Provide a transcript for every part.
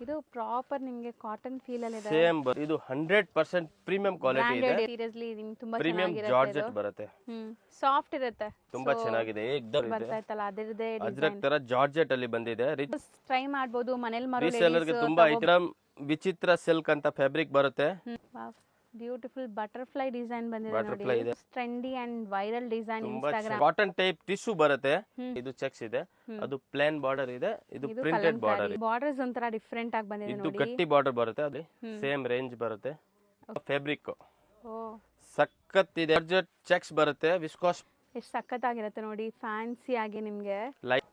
ಇದು ಪ್ರಾಪರ್ ನಿಮಗೆ cotton feel ಅಲ್ಲಿ ಇದೆ. ಸೇಮ್ ಇದು 100% ಪ್ರೀಮಿಯಂ ಕ್ವಾಲಿಟಿ ಇದೆ. ಸೀರಿಯಸ್ಲಿ ನಿಮ್ಗೆ ತುಂಬಾ ಪ್ರೀಮಿಯಂ ಚೆನ್ನಾಗಿರುತ್ತೆ. ಜಾರ್ಜೆಟ್ ಬರುತ್ತೆ. ಸಾಫ್ಟ್ ಇರುತ್ತೆ. ತುಂಬಾ ಚೆನ್ನಾಗಿದೆ. ಏಕ್ದಮ್ ಇದೆ. ಬರ್ತಾಯ್ತಲ್ಲ ಅದರದೇ ಅಜ್ರಕ್ ತರ ಜಾರ್ಜೆಟ್ ಅಲ್ಲಿ ಬಂದಿದೆ. ಟ್ರೈ ಮಾಡಬಹುದು ಮನೇಲಿ ಮಾರೋ ರೀಸೇಲರ್ ಗೆ ತುಂಬಾ ಐಟಮ್ ವಿಚಿತ್ರ ಸಿಲ್ಕ್ ಅಂತ ಫ್ಯಾಬ್ರಿಕ್ ಬರುತ್ತೆ. ಬ್ಯೂಟಿಫುಲ್ ಬಟರ್ಫ್ಲೈ ಡಿಸೈನ್ ಬಂದಿದೆ ನೋಡಿ. Trendy and viral design Instagram. Cotton type tissue ಬರುತ್ತೆ. ಇದು ಚೆಕ್ಸ್ ಇದೆ. ಅದು ಪ್ಲೇನ್ ಬಾರ್ಡರ್ ಇದೆ. ಇದು ಪ್ರಿಂಟೆಡ್ ಬಾರ್ಡರ್. ಬಾರ್ಡರ್ಸ್ ಒಂತರ ಡಿಫರೆಂಟ್ ಆಗಿ ಬಂದಿದೆ ಇದು ನೋಡಿ. ಗಟ್ಟಿ ಬಾರ್ಡರ್ ಬರುತ್ತೆ. ಅದು ಸೇಮ್ ರೇಂಜ್ ಬರುತ್ತೆ. ಫ್ಯಾಬ್ರಿಕ್ ಓ ಸಖತ್ ಇದೆ. ಜಾರ್ಜೆಟ್ ಚೆಕ್ಸ್ ಬರುತ್ತೆ. ವಿಸ್ಕಾಸ್ ಎಷ್ಟು ಸಖತ್ತಾಗಿರುತ್ತೆ ನೋಡಿ. ಫ್ಯಾನ್ಸಿ ಆಗಿ ನಿಮ್ಗೆ ಲೈಟ್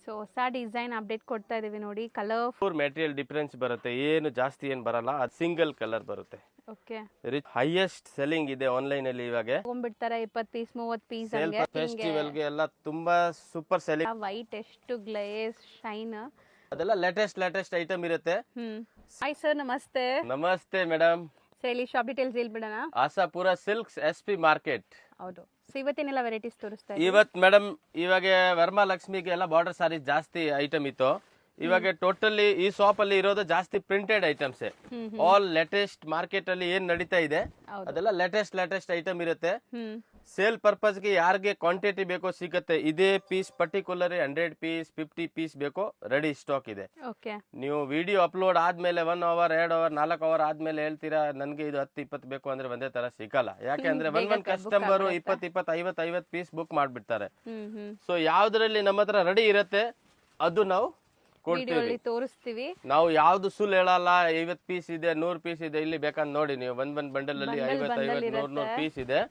ಸೊ ಹೊಸ ಡಿಸೈನ್ ಅಪ್ಡೇಟ್ ಕೊಡ್ತಾ ಇದೀವಿ ನೋಡಿ. ಕಲರ್ ಮೆಟೀರಿಯಲ್ ಡಿಫರೆನ್ಸ್ ಬರುತ್ತೆ. ಏನು ಜಾಸ್ತಿ ಏನ್ ಬರಲ್ಲ. ಅದು ಸಿಂಗಲ್ ಕಲರ್ ಬರುತ್ತೆ. ಓಕೆ ಹೈಯೆಸ್ಟ್ ಸೆಲ್ಲಿಂಗ್ ಇದೆ ಆನ್ಲೈನ್ ಅಲ್ಲಿ ಇವಾಗ. ತಗೊಂಡ್ಬಿಡ್ತಾರೆ 20 ಪೀಸ್ 30 ಪೀಸ್ ಫೆಸ್ಟಿವಲ್ ಗೆ ಎಲ್ಲ ತುಂಬಾ ಸೂಪರ್ ಸೆಲ್ಲಿಂಗ್. ವೈಟ್ ಎಷ್ಟು ಗ್ಲೇಸ್ ಶೈನ್ ಅದೆಲ್ಲ ಲೇಟೆಸ್ಟ್ ಐಟಮ್ ಇರುತ್ತೆ. ಹಾಯ್ ಸರ್, ನಮಸ್ತೆ. ನಮಸ್ತೆ ಮೇಡಮ್. ಸರ್ ಇಲ್ಲಿ ಶಾಪ್ ಡೀಟೇಲ್ಸ್ ಹೇಳ್ಬಿಡೋಣ. Asapura silks SP market. ಹೌದು. ಸೊ ಇವತ್ತೇನೆಲ್ಲ ವೆರೈಟೀಸ್ ತೋರಿಸ್ತಾ ಇದ್ದೀವಿ? ಇವತ್ ಮೇಡಮ್ ಇವಾಗ ವರಮಹಾಲಕ್ಷ್ಮಿಗೆ ಎಲ್ಲ ಬಾರ್ಡರ್ ಸಾರಿ ಜಾಸ್ತಿ ಐಟಮ್ ಇತ್ತು. ಇವಾಗ ಟೋಟಲಿ ಈ ಶಾಪ್ ಅಲ್ಲಿ ಇರೋದು ಜಾಸ್ತಿ printed items. All latest market ಅಲ್ಲಿ ಏನ್ ನಡೀತಾ ಇದೆ ಅದೆಲ್ಲ ಲೇಟೆಸ್ಟ್ ಐಟಮ್ ಇರುತ್ತೆ. ಸೇಲ್ ಪರ್ಪಸ್ ಗೆ ಯಾರಿಗೆ ಕ್ವಾಂಟಿಟಿ ಬೇಕೋ ಸಿಗುತ್ತೆ. ಇದೇ ಪೀಸ್ ಪರ್ಟಿಕ್ಯುಲರ್ 100 ಪೀಸ್ 50 ಪೀಸ್ ಬೇಕೋ ರೆಡಿ ಸ್ಟಾಕ್ ಇದೆ. ನೀವು ವಿಡಿಯೋ ಅಪ್ಲೋಡ್ ಆದ್ಮೇಲೆ 1 ಅವರ್ 2 ಅವರ್ 4 ಅವರ್ ಆದ್ಮೇಲೆ ಹೇಳ್ತೀರಾ ನನ್ಗೆ ಇದು 10-20 ಬೇಕು ಅಂದ್ರೆ ಒಂದೇ ತರ ಸಿಗಲ್ಲ. ಯಾಕೆಂದ್ರೆ ಒಂದ್ ಕಸ್ಟಮರ್ 20-50 ಪೀಸ್ ಬುಕ್ ಮಾಡ್ಬಿಡ್ತಾರೆ. ಸೊ ಯಾವ್ದ್ರಲ್ಲಿ ನಮ್ಮ ಹತ್ರ ರೆಡಿ ಇರುತ್ತೆ ಅದು ನಾವು ತೋರಿಸ್ತೀವಿ. ನಾವು ಯಾವ್ದು ಸುಳ್ಳು ಹೇಳಲ್ಲ. 50 ಪೀಸ್ ಇದೆ 100 ಪೀಸ್ ಇದೆ ಇಲ್ಲಿ ಬೇಕಂತ ನೋಡಿ ನೀವು. ಒಂದ್ ಬಂಡಲ್ ಅಲ್ಲಿ 50-100 ಪೀಸ್ ಇದೆ.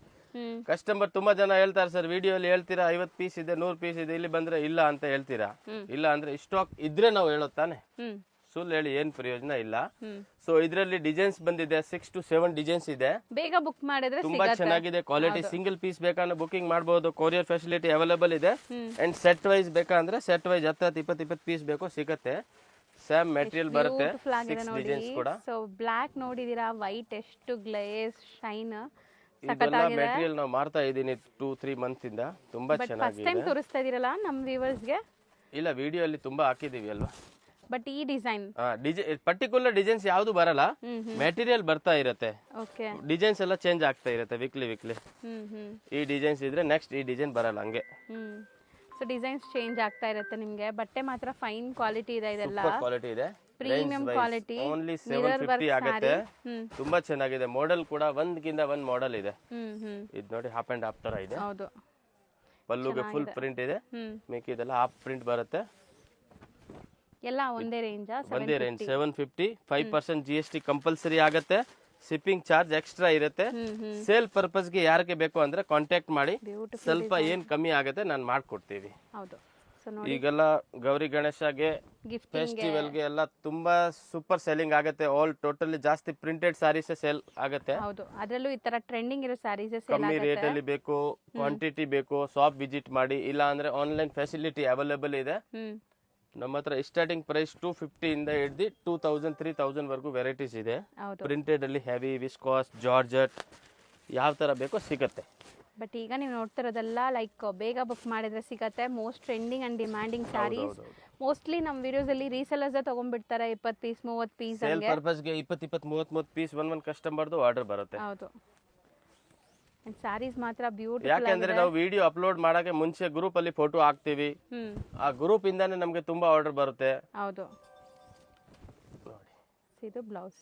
ಕಸ್ಟಮರ್ ತುಂಬಾ ಜನ ಹೇಳ್ತಾರೆ ಸರ್ ವಿಡಿಯೋ ಅಲ್ಲಿ ಹೇಳ್ತೀರಾ 50 ಪೀಸ್ ಇದೆ 100 ಪೀಸ್ ಇದೆ ಇಲ್ಲಿ ಬಂದ್ರೆ ಇಲ್ಲ ಅಂತ ಹೇಳ್ತೀರಾ. ಇಲ್ಲ ಅಂದ್ರೆ ಸ್ಟಾಕ್ ಇದ್ರೆ ನಾವು ಹೇಳುತ್ತಾನೆ. ಸುಳ್ಳು ಹೇಳಿ ಏನ್ ಪ್ರಯೋಜನ ಇಲ್ಲ. ಸೊ ಇದರಲ್ಲಿ ಡಿಸೈನ್ಸ್ ಬಂದಿದೆ 6 to 7 ಡಿಸೈನ್ಸ್ ಇದೆ. ಬೇಗ ಬುಕ್ ಮಾಡಿದ್ರೆ ತುಂಬಾ ಚೆನ್ನಾಗಿದೆ ಕ್ವಾಲಿಟಿ. ಸಿಂಗಲ್ ಪೀಸ್ ಬೇಕಂದ್ರೆ ಬುಕಿಂಗ್ ಮಾಡಬಹುದು. ಕೊರಿಯರ್ ಫೆಸಿಲಿಟಿ ಅವೈಲೇಬಲ್ ಇದೆ. ಅಂಡ್ ಸೆಟ್ ವೈಸ್ ಬೇಕಂದ್ರೆ ಸೆಟ್ ವೈಸ್ 10-20 ಪೀಸ್ ಬೇಕು ಸಿಗುತ್ತೆ. ಸೇಮ್ ಮೆಟೀರಿಯಲ್ ಬರುತ್ತೆ. 6 ಡಿಸೈನ್ಸ್ ಕೂಡ. ಸೊ ಬ್ಲಾಕ್ ನೋಡಿದೀರಾ, ವೈಟ್ ಎಷ್ಟು ಗ್ಲೇಸ್ ಶೈನ್. ಇದೆಲ್ಲ ಮೆಟೀರಿಯಲ್ ನಾವು ಮಾರ್ತಾ ಇದೀನಿ 2-3 ಮಂತ್ಸ್ ಇಂದ. ತುಂಬಾ ಚೆನ್ನಾಗಿದೆ. ಫಸ್ಟ್ ಟೈಮ್ ತೋರಿಸ್ತಾ ಇದೀರಲ್ಲ ನಮ್ಮ ವ್ಯೂವರ್ಸ್ ಗೆ? ಇಲ್ಲ ವಿಡಿಯೋ ಅಲ್ಲಿ ತುಂಬಾ ಹಾಕಿದೀವಿ ಅಲ್ವಾ. ಬಟ್ ಈ ಡಿಸೈನ್ ಪರ್ಟಿಕ್ಯುಲರ್ ಡಿಸೈನ್ಸ್ ಯಾವ್ದು ಬರಲ್ಲ. ಮೆಟೀರಿಯಲ್ ಬರ್ತಾ ಇರುತ್ತೆ. ಓಕೆ. ಡಿಸೈನ್ಸ್ ಎಲ್ಲ ಚೇಂಜ್ ಆಗ್ತಾ ಇರುತ್ತೆ ವೀಕ್ಲಿ. ಈ ಡಿಸೈನ್ಸ್ ಇದ್ರೆ ನೆಕ್ಸ್ಟ್ ಈ ಡಿಸೈನ್ ಬರಲ್ಲ ಹಂಗೆ. ಸೊ ಡಿಸೈನ್ಸ್ ಚೇಂಜ್ ಆಗ್ತಾ ಇರುತ್ತೆ ನಿಮ್ಗೆ. ಬಟ್ಟೆ ಮಾತ್ರ ಫೈನ್ ಕ್ವಾಲಿಟಿ ಇದೆ. ಇದೆಲ್ಲ ಕ್ವಾಲಿಟಿ ಇದೆ. Premium quality. ಓನ್ಲಿ 750 ಆಗುತ್ತೆ. ತುಂಬಾ ಚೆನ್ನಾಗಿದೆ. ಮಾಡೆಲ್ ಕೂಡ ಒಂದ್ಗಿಂತ ಒಂದ್ ಮಾಡೆಲ್ ಇದೆ. ಇದು ನೋಡಿ ಹಾಫ್ ಅಂಡ್ ಹಾಫ್ ತರ ಇದೆ. ಹೌದು. ಪಲ್ಲುಗೆ ಫುಲ್ ಪ್ರಿಂಟ್ ಇದೆ. ಮಿಕ್ಕಿದೆಲ್ಲ ಹಾಫ್ ಪ್ರಿಂಟ್ ಬರುತ್ತೆ. ಎಲ್ಲ ಒಂದೇ ರೇಂಜ್. ಒಂದೇ ರೇಂಜ್ 750. 5% GST ಕಂಪಲ್ಸರಿ ಆಗುತ್ತೆ. ಶಿಪ್ಪಿಂಗ್ ಚಾರ್ಜ್ ಎಕ್ಸ್ಟ್ರಾ ಇರುತ್ತೆ. ಸೇಲ್ ಪರ್ಪಸ್ ಗೆ ಯಾರಿಗೆ ಬೇಕು ಅಂದ್ರೆ ಕಾಂಟ್ಯಾಕ್ಟ್ ಮಾಡಿ. ಸ್ವಲ್ಪ ಏನ್ ಕಮ್ಮಿ ಆಗುತ್ತೆ ನಾನು ಮಾಡ್ಕೊಡ್ತೀವಿ. ಈಗೆಲ್ಲ ಗೌರಿ ಗಣೇಶಗೆ ಫೆಸ್ಟಿವಲ್ ಗೆ ಎಲ್ಲ ತುಂಬಾ ಸೂಪರ್ ಸೆಲ್ಲಿಂಗ್ ಆಗುತ್ತೆ. ಆಲ್ ಟೋಟಲಿ ಜಾಸ್ತಿ ಪ್ರಿಂಟೆಡ್ ಸಾರೀಸ್ ಸೇಲ್ ಆಗುತ್ತೆ. ಅದರಲ್ಲೂ ಈ ತರ ಟ್ರೆಂಡಿಂಗ್ ಇರೋ ಸಾರೀಸ್ ಕಮ್ಮಿ ರೇಟ್ ಅಲ್ಲಿ ಬೇಕು, ಕ್ವಾಂಟಿಟಿ ಬೇಕು, ಶಾಪ್ ವಿಸಿಟ್ ಮಾಡಿ. ಇಲ್ಲ ಅಂದ್ರೆ ಆನ್ಲೈನ್ ಫೆಸಿಲಿಟಿ ಅವೈಲೇಬಲ್ ಇದೆ. ನಮ್ಮ ಹತ್ರ ಸ್ಟಾರ್ಟಿಂಗ್ ಪ್ರೈಸ್ 250 ಇಂದ ಹಿಡಿದು 2000-3000 ವರೆಗೂ ವೆರೈಟೀಸ್ ಇದೆ. ಪ್ರಿಂಟೆಡ್ ಅಲ್ಲಿ ಹೆವಿ, ವಿಸ್ಕಾಸ್, ಜಾರ್ಜೆಟ್ ಯಾವ ತರ ಬೇಕೋ ಸಿಗುತ್ತೆ. ಬಟ್ ಈಗ ನೀವು ನೋಡ್ತಿರೋದೆಲ್ಲ ಲೈಕ್ ಬೇಗ ಬುಕ್ ಮಾಡಿದ್ರೆ ಸಿಗತ್ತೆ. Most trending and demanding sarees. Mostly ನಮ್ಮ ವಿಡಿಯೋಸ್ ಅಲ್ಲಿ ರೀಸೆಲರ್ಸ್ ತಗೊಂಡ್ಬಿಡ್ತಾರೆ 20 ಪೀಸ್ 30 ಪೀಸ್. ಸೇಲ್ ಪರ್ಪಸ್ ಗೆ 20-30 ಪೀಸ್ ಒಂದ್ ಕಸ್ಟಮರ್ದು ಆರ್ಡರ್ ಬರುತ್ತೆ. ಹೌದು. ಸ್ಯಾರೀಸ್ ಮಾತ್ರ ಬ್ಯೂಟಿಫುಲ್. ಯಾಕೆಂದ್ರೆ ನಾವು ವಿಡಿಯೋ ಅಪ್ಲೋಡ್ ಮಾಡಕ್ಕೆ ಮುಂಚೆ ಗ್ರೂಪ್ ಅಲ್ಲಿ ಫೋಟೋ ಹಾಕ್ತಿವಿ. ಆ ಗ್ರೂಪ್ ಇಂದಾನೆ ನಮ್ಗೆ ತುಂಬಾ ಆರ್ಡರ್ ಬರುತ್ತೆ. ಹೌದು. ಇದು ಬ್ಲೌಸ್.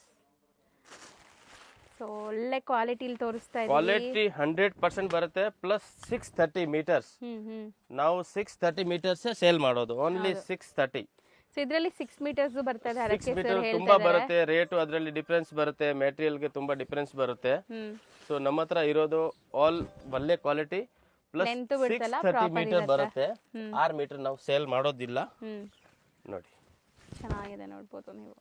ಸೊ ಒಳ್ಳೆ ಕ್ವಾಲಿಟಿ ತೋರಿಸ್ತಾ ಇದ್ದೀವಿ. ಕ್ವಾಲಿಟಿ 100% ಬರುತ್ತೆ. Plus 630 meters. ನಾವು 630 ಮೀಟರ್ಸ್ ಸೇಲ್ ಮಾಡೋದು. ಓನ್ಲಿ 630. ಸೊ ಇದರಲ್ಲಿ 6 ಮೀಟರ್ಸ್ ಬರ್ತಾ ಇದೆ. 6 ಮೀಟರ್ ತುಂಬಾ ಬರುತ್ತೆ. ರೇಟ್ ಅದರಲ್ಲಿ ಡಿಫರೆನ್ಸ್ ಬರುತ್ತೆ. ಮೆಟೀರಿಯಲ್ ಗೆ ತುಂಬಾ ಡಿಫರೆನ್ಸ್ ಬರುತ್ತೆ. ಸೊ ನಮ್ಮ ಹತ್ರ ಇರೋದು ಆಲ್ ಒಳ್ಳೆ ಕ್ವಾಲಿಟಿ. ಪ್ಲಸ್ 630 ಮೀಟರ್ ಬರುತ್ತೆ. 6 ಮೀಟರ್ ನಾವು ಸೇಲ್ ಮಾಡೋದಿಲ್ಲ. ನೋಡಿ ಚೆನ್ನಾಗಿದೆ, ನೋಡ್ಬೋದು ನೀವು.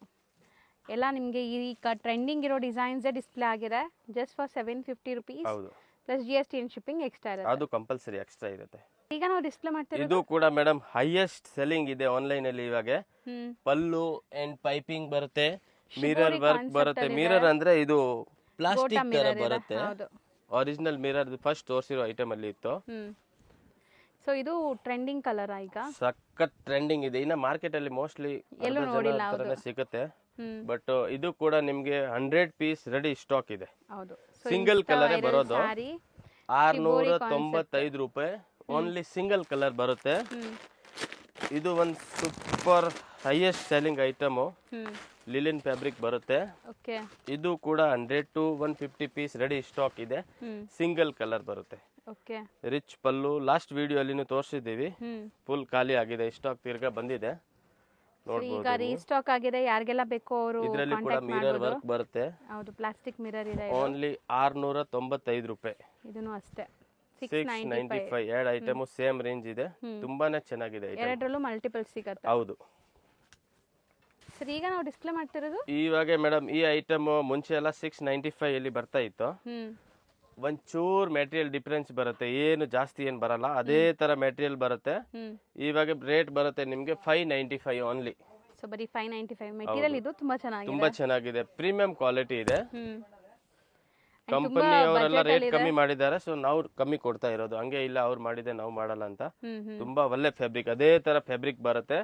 ಎಲ್ಲ ನಿಮಗೆ ಈಗ ಟ್ರೆಂಡಿಂಗ್ ಇರೋ ಡಿಸೈನ್ಸ್ ಡಿಸ್ಪ್ಲೇ ಆಗಿದೆ. Just for 750 rupees. ಹೌದು. Plus GST and shipping extra ಇರುತ್ತೆ. ಅದು ಕಂಪಲ್ಸರಿ ಎಕ್ಸ್ಟ್ರಾ ಇರುತ್ತೆ. ಈಗ ನಾವು ಡಿಸ್ಪ್ಲೇ ಮಾಡ್ತೀವಿ. ಇದು ಕೂಡ ಮೇಡಮ್ ಹೈಯೆಸ್ಟ್ ಸೆಲ್ಲಿಂಗ್ ಇದೆ ಆನ್ಲೈನ್ ಅಲ್ಲಿ ಇವಾಗ. ಪಲ್ಲು ಅಂಡ್ ಪೈಪಿಂಗ್ ಬರುತ್ತೆ. ಮಿರರ್ ವರ್ಕ್ ಬರುತ್ತೆ. ಮಿರರ್ ಅಂದ್ರೆ ಇದು ಪ್ಲಾಸ್ಟಿಕ್ ತರ ಬರುತ್ತೆ. ಒರಿಜಿನಲ್ ಮಿರರ್ ಫಸ್ಟ್ ತೋರಿಸಿರೋ ಐಟಮ್ ಅಲ್ಲಿ ಇತ್ತು. ಸೊ ಇದು ಟ್ರೆಂಡಿಂಗ್ ಕಲರ್ ಈಗ ಸಖತ್ ಟ್ರೆಂಡಿಂಗ್ ಇದೆ. ಇನ್ನ ಮಾರ್ಕೆಟ್ ಅಲ್ಲಿ ಮೋಸ್ಟ್ಲಿ ಸಿಗುತ್ತೆ. ಬಟ್ ಇದು ಕೂಡ ನಿಮ್ಗೆ 100 ಪೀಸ್ ರೆಡಿ ಸ್ಟಾಕ್ ಇದೆ. ಹೌದು. ಸಿಂಗಲ್ ಕಲರ್ ಬರೋದು 695 ರೂಪಾಯಿ. ಓನ್ಲಿ ಸಿಂಗಲ್ ಕಲರ್ ಬರುತ್ತೆ. ಇದು ಒಂದು super highest selling item. ಲಿಲಿನ್ fabric ಬರುತ್ತೆ. ಇದು ಕೂಡ 100 to 150 ಪೀಸ್ ರೆಡಿ ಸ್ಟಾಕ್ ಇದೆ. ಸಿಂಗಲ್ ಕಲರ್ ಬರುತ್ತೆ. ರಿಚ್ ಪಲ್ಲು. ಲಾಸ್ಟ್ ವಿಡಿಯೋ ಅಲ್ಲಿ ತೋರಿಸಿದೀವಿ. ಫುಲ್ ಖಾಲಿ ಆಗಿದೆ, ಸ್ಟಾಕ್ ತಿರ್ಗಾ ಬಂದಿದೆ. ಈಗ ರೀಸ್ಟಾಕ್ ಆಗಿದೆ. ಯಾರಿಗೆಲ್ಲ ಬೇಕು ಅವರು ಇದರಲ್ಲಿ ಕೂಡ ಮಿರರ್ ವರ್ಕ್ ಬರುತ್ತೆ. ಹೌದು, ಪ್ಲಾಸ್ಟಿಕ್ ಮಿರರ್ ಇದೆ. ಓನ್ಲಿ 695 ರೂಪಾಯಿ. ಇದನ್ನು ಅಷ್ಟೇ 695. ಎರಡು ಐಟಮ್ ಸೇಮ್ ರೇಂಜ್ ಇದೆ. ತುಂಬಾನೇ ಚೆನ್ನಾಗಿದೆ. ಎರಡರಲ್ಲೂ ಮಲ್ಟಿಪಲ್ ಸಿಗುತ್ತೆ. ಹೌದು ಸರ್, ಈಗ ನಾವು ಡಿಸ್ಪ್ಲೇ ಮಾಡ್ತಿರೋದು ಇವಾಗ ಮೇಡಮ್ ಈ ಐಟಮ್ ಮುಂಚೆ ಎಲ್ಲ 695 ಅಲ್ಲಿ ಬರ್ತಾ ಇತ್ತು. ಒಂಚೂರ್ ಮೆಟೀರಿಯಲ್ ಡಿಫರೆನ್ಸ್ ಬರುತ್ತೆ, ಏನು ಜಾಸ್ತಿ ಏನ್ ಬರಲ್ಲ, ಅದೇ ತರ ಮೆಟೀರಿಯಲ್ ಬರುತ್ತೆ. ಇವಾಗ ರೇಟ್ ಬರುತ್ತೆ ನಿಮ್ಗೆ 595 ಓನ್ಲಿ. ಸೊ ಬರೀ 595 ಮೆಟೀರಿಯಲ್. ಇದು ತುಂಬಾ ಚೆನ್ನಾಗಿದೆ, ಪ್ರೀಮಿಯಂ ಕ್ವಾಲಿಟಿ ಇದೆ. ಕಂಪನಿ ಅವರೆಲ್ಲ ರೇಟ್ ಕಮ್ಮಿ ಮಾಡಿದ್ದಾರೆ, ಸೊ ನಾವು ಕಮ್ಮಿ ಕೊಡ್ತಾ ಇರೋದು. ಹಂಗೆ ಇಲ್ಲ ಅವ್ರು ಮಾಡಿದೆ ನಾವು ಮಾಡಲ್ಲ ಅಂತ. ತುಂಬಾ ಒಳ್ಳೆ ಫ್ಯಾಬ್ರಿಕ್, ಅದೇ ತರ ಫ್ಯಾಬ್ರಿಕ್ ಬರುತ್ತೆ.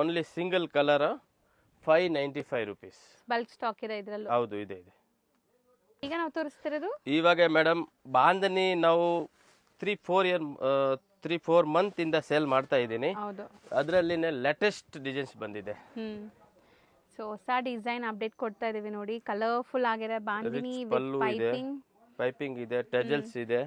Only single colour 595 rupees. Bulk stock ಇದೆ ಇದರಲ್ಲೂ. ಹೌದು, ಇದೆ. ಈಗ ನಾವು ತೋರಿಸ್ತಿರೋದು ಇವಾಗ ಮೇಡಮ್ ಬಾಂಧನಿ ನಾವು 3-4 ಮಂತ್ ಇಂದ ಸೇಲ್ ಮಾಡ್ತಾ ಇದ್ದೀನಿ. ಅದರಲ್ಲಿನೇ ಲೇಟೆಸ್ಟ್ ಡಿಸೈನ್ಸ್ ಬಂದಿದೆ. ಸೊ ಹೊಸ ಡಿಸೈನ್ ಅಪ್ಡೇಟ್ ಕೊಡ್ತಾ ಇದೀವಿ ನೋಡಿ. ಕಲರ್ಫುಲ್ ಆಗಿದೆ ಬಾಂಧನಿ ವಿತ್ ಪೈಪಿಂಗ್ ಇದೆ, ಟೆಜಲ್ಸ್ ಇದೆ.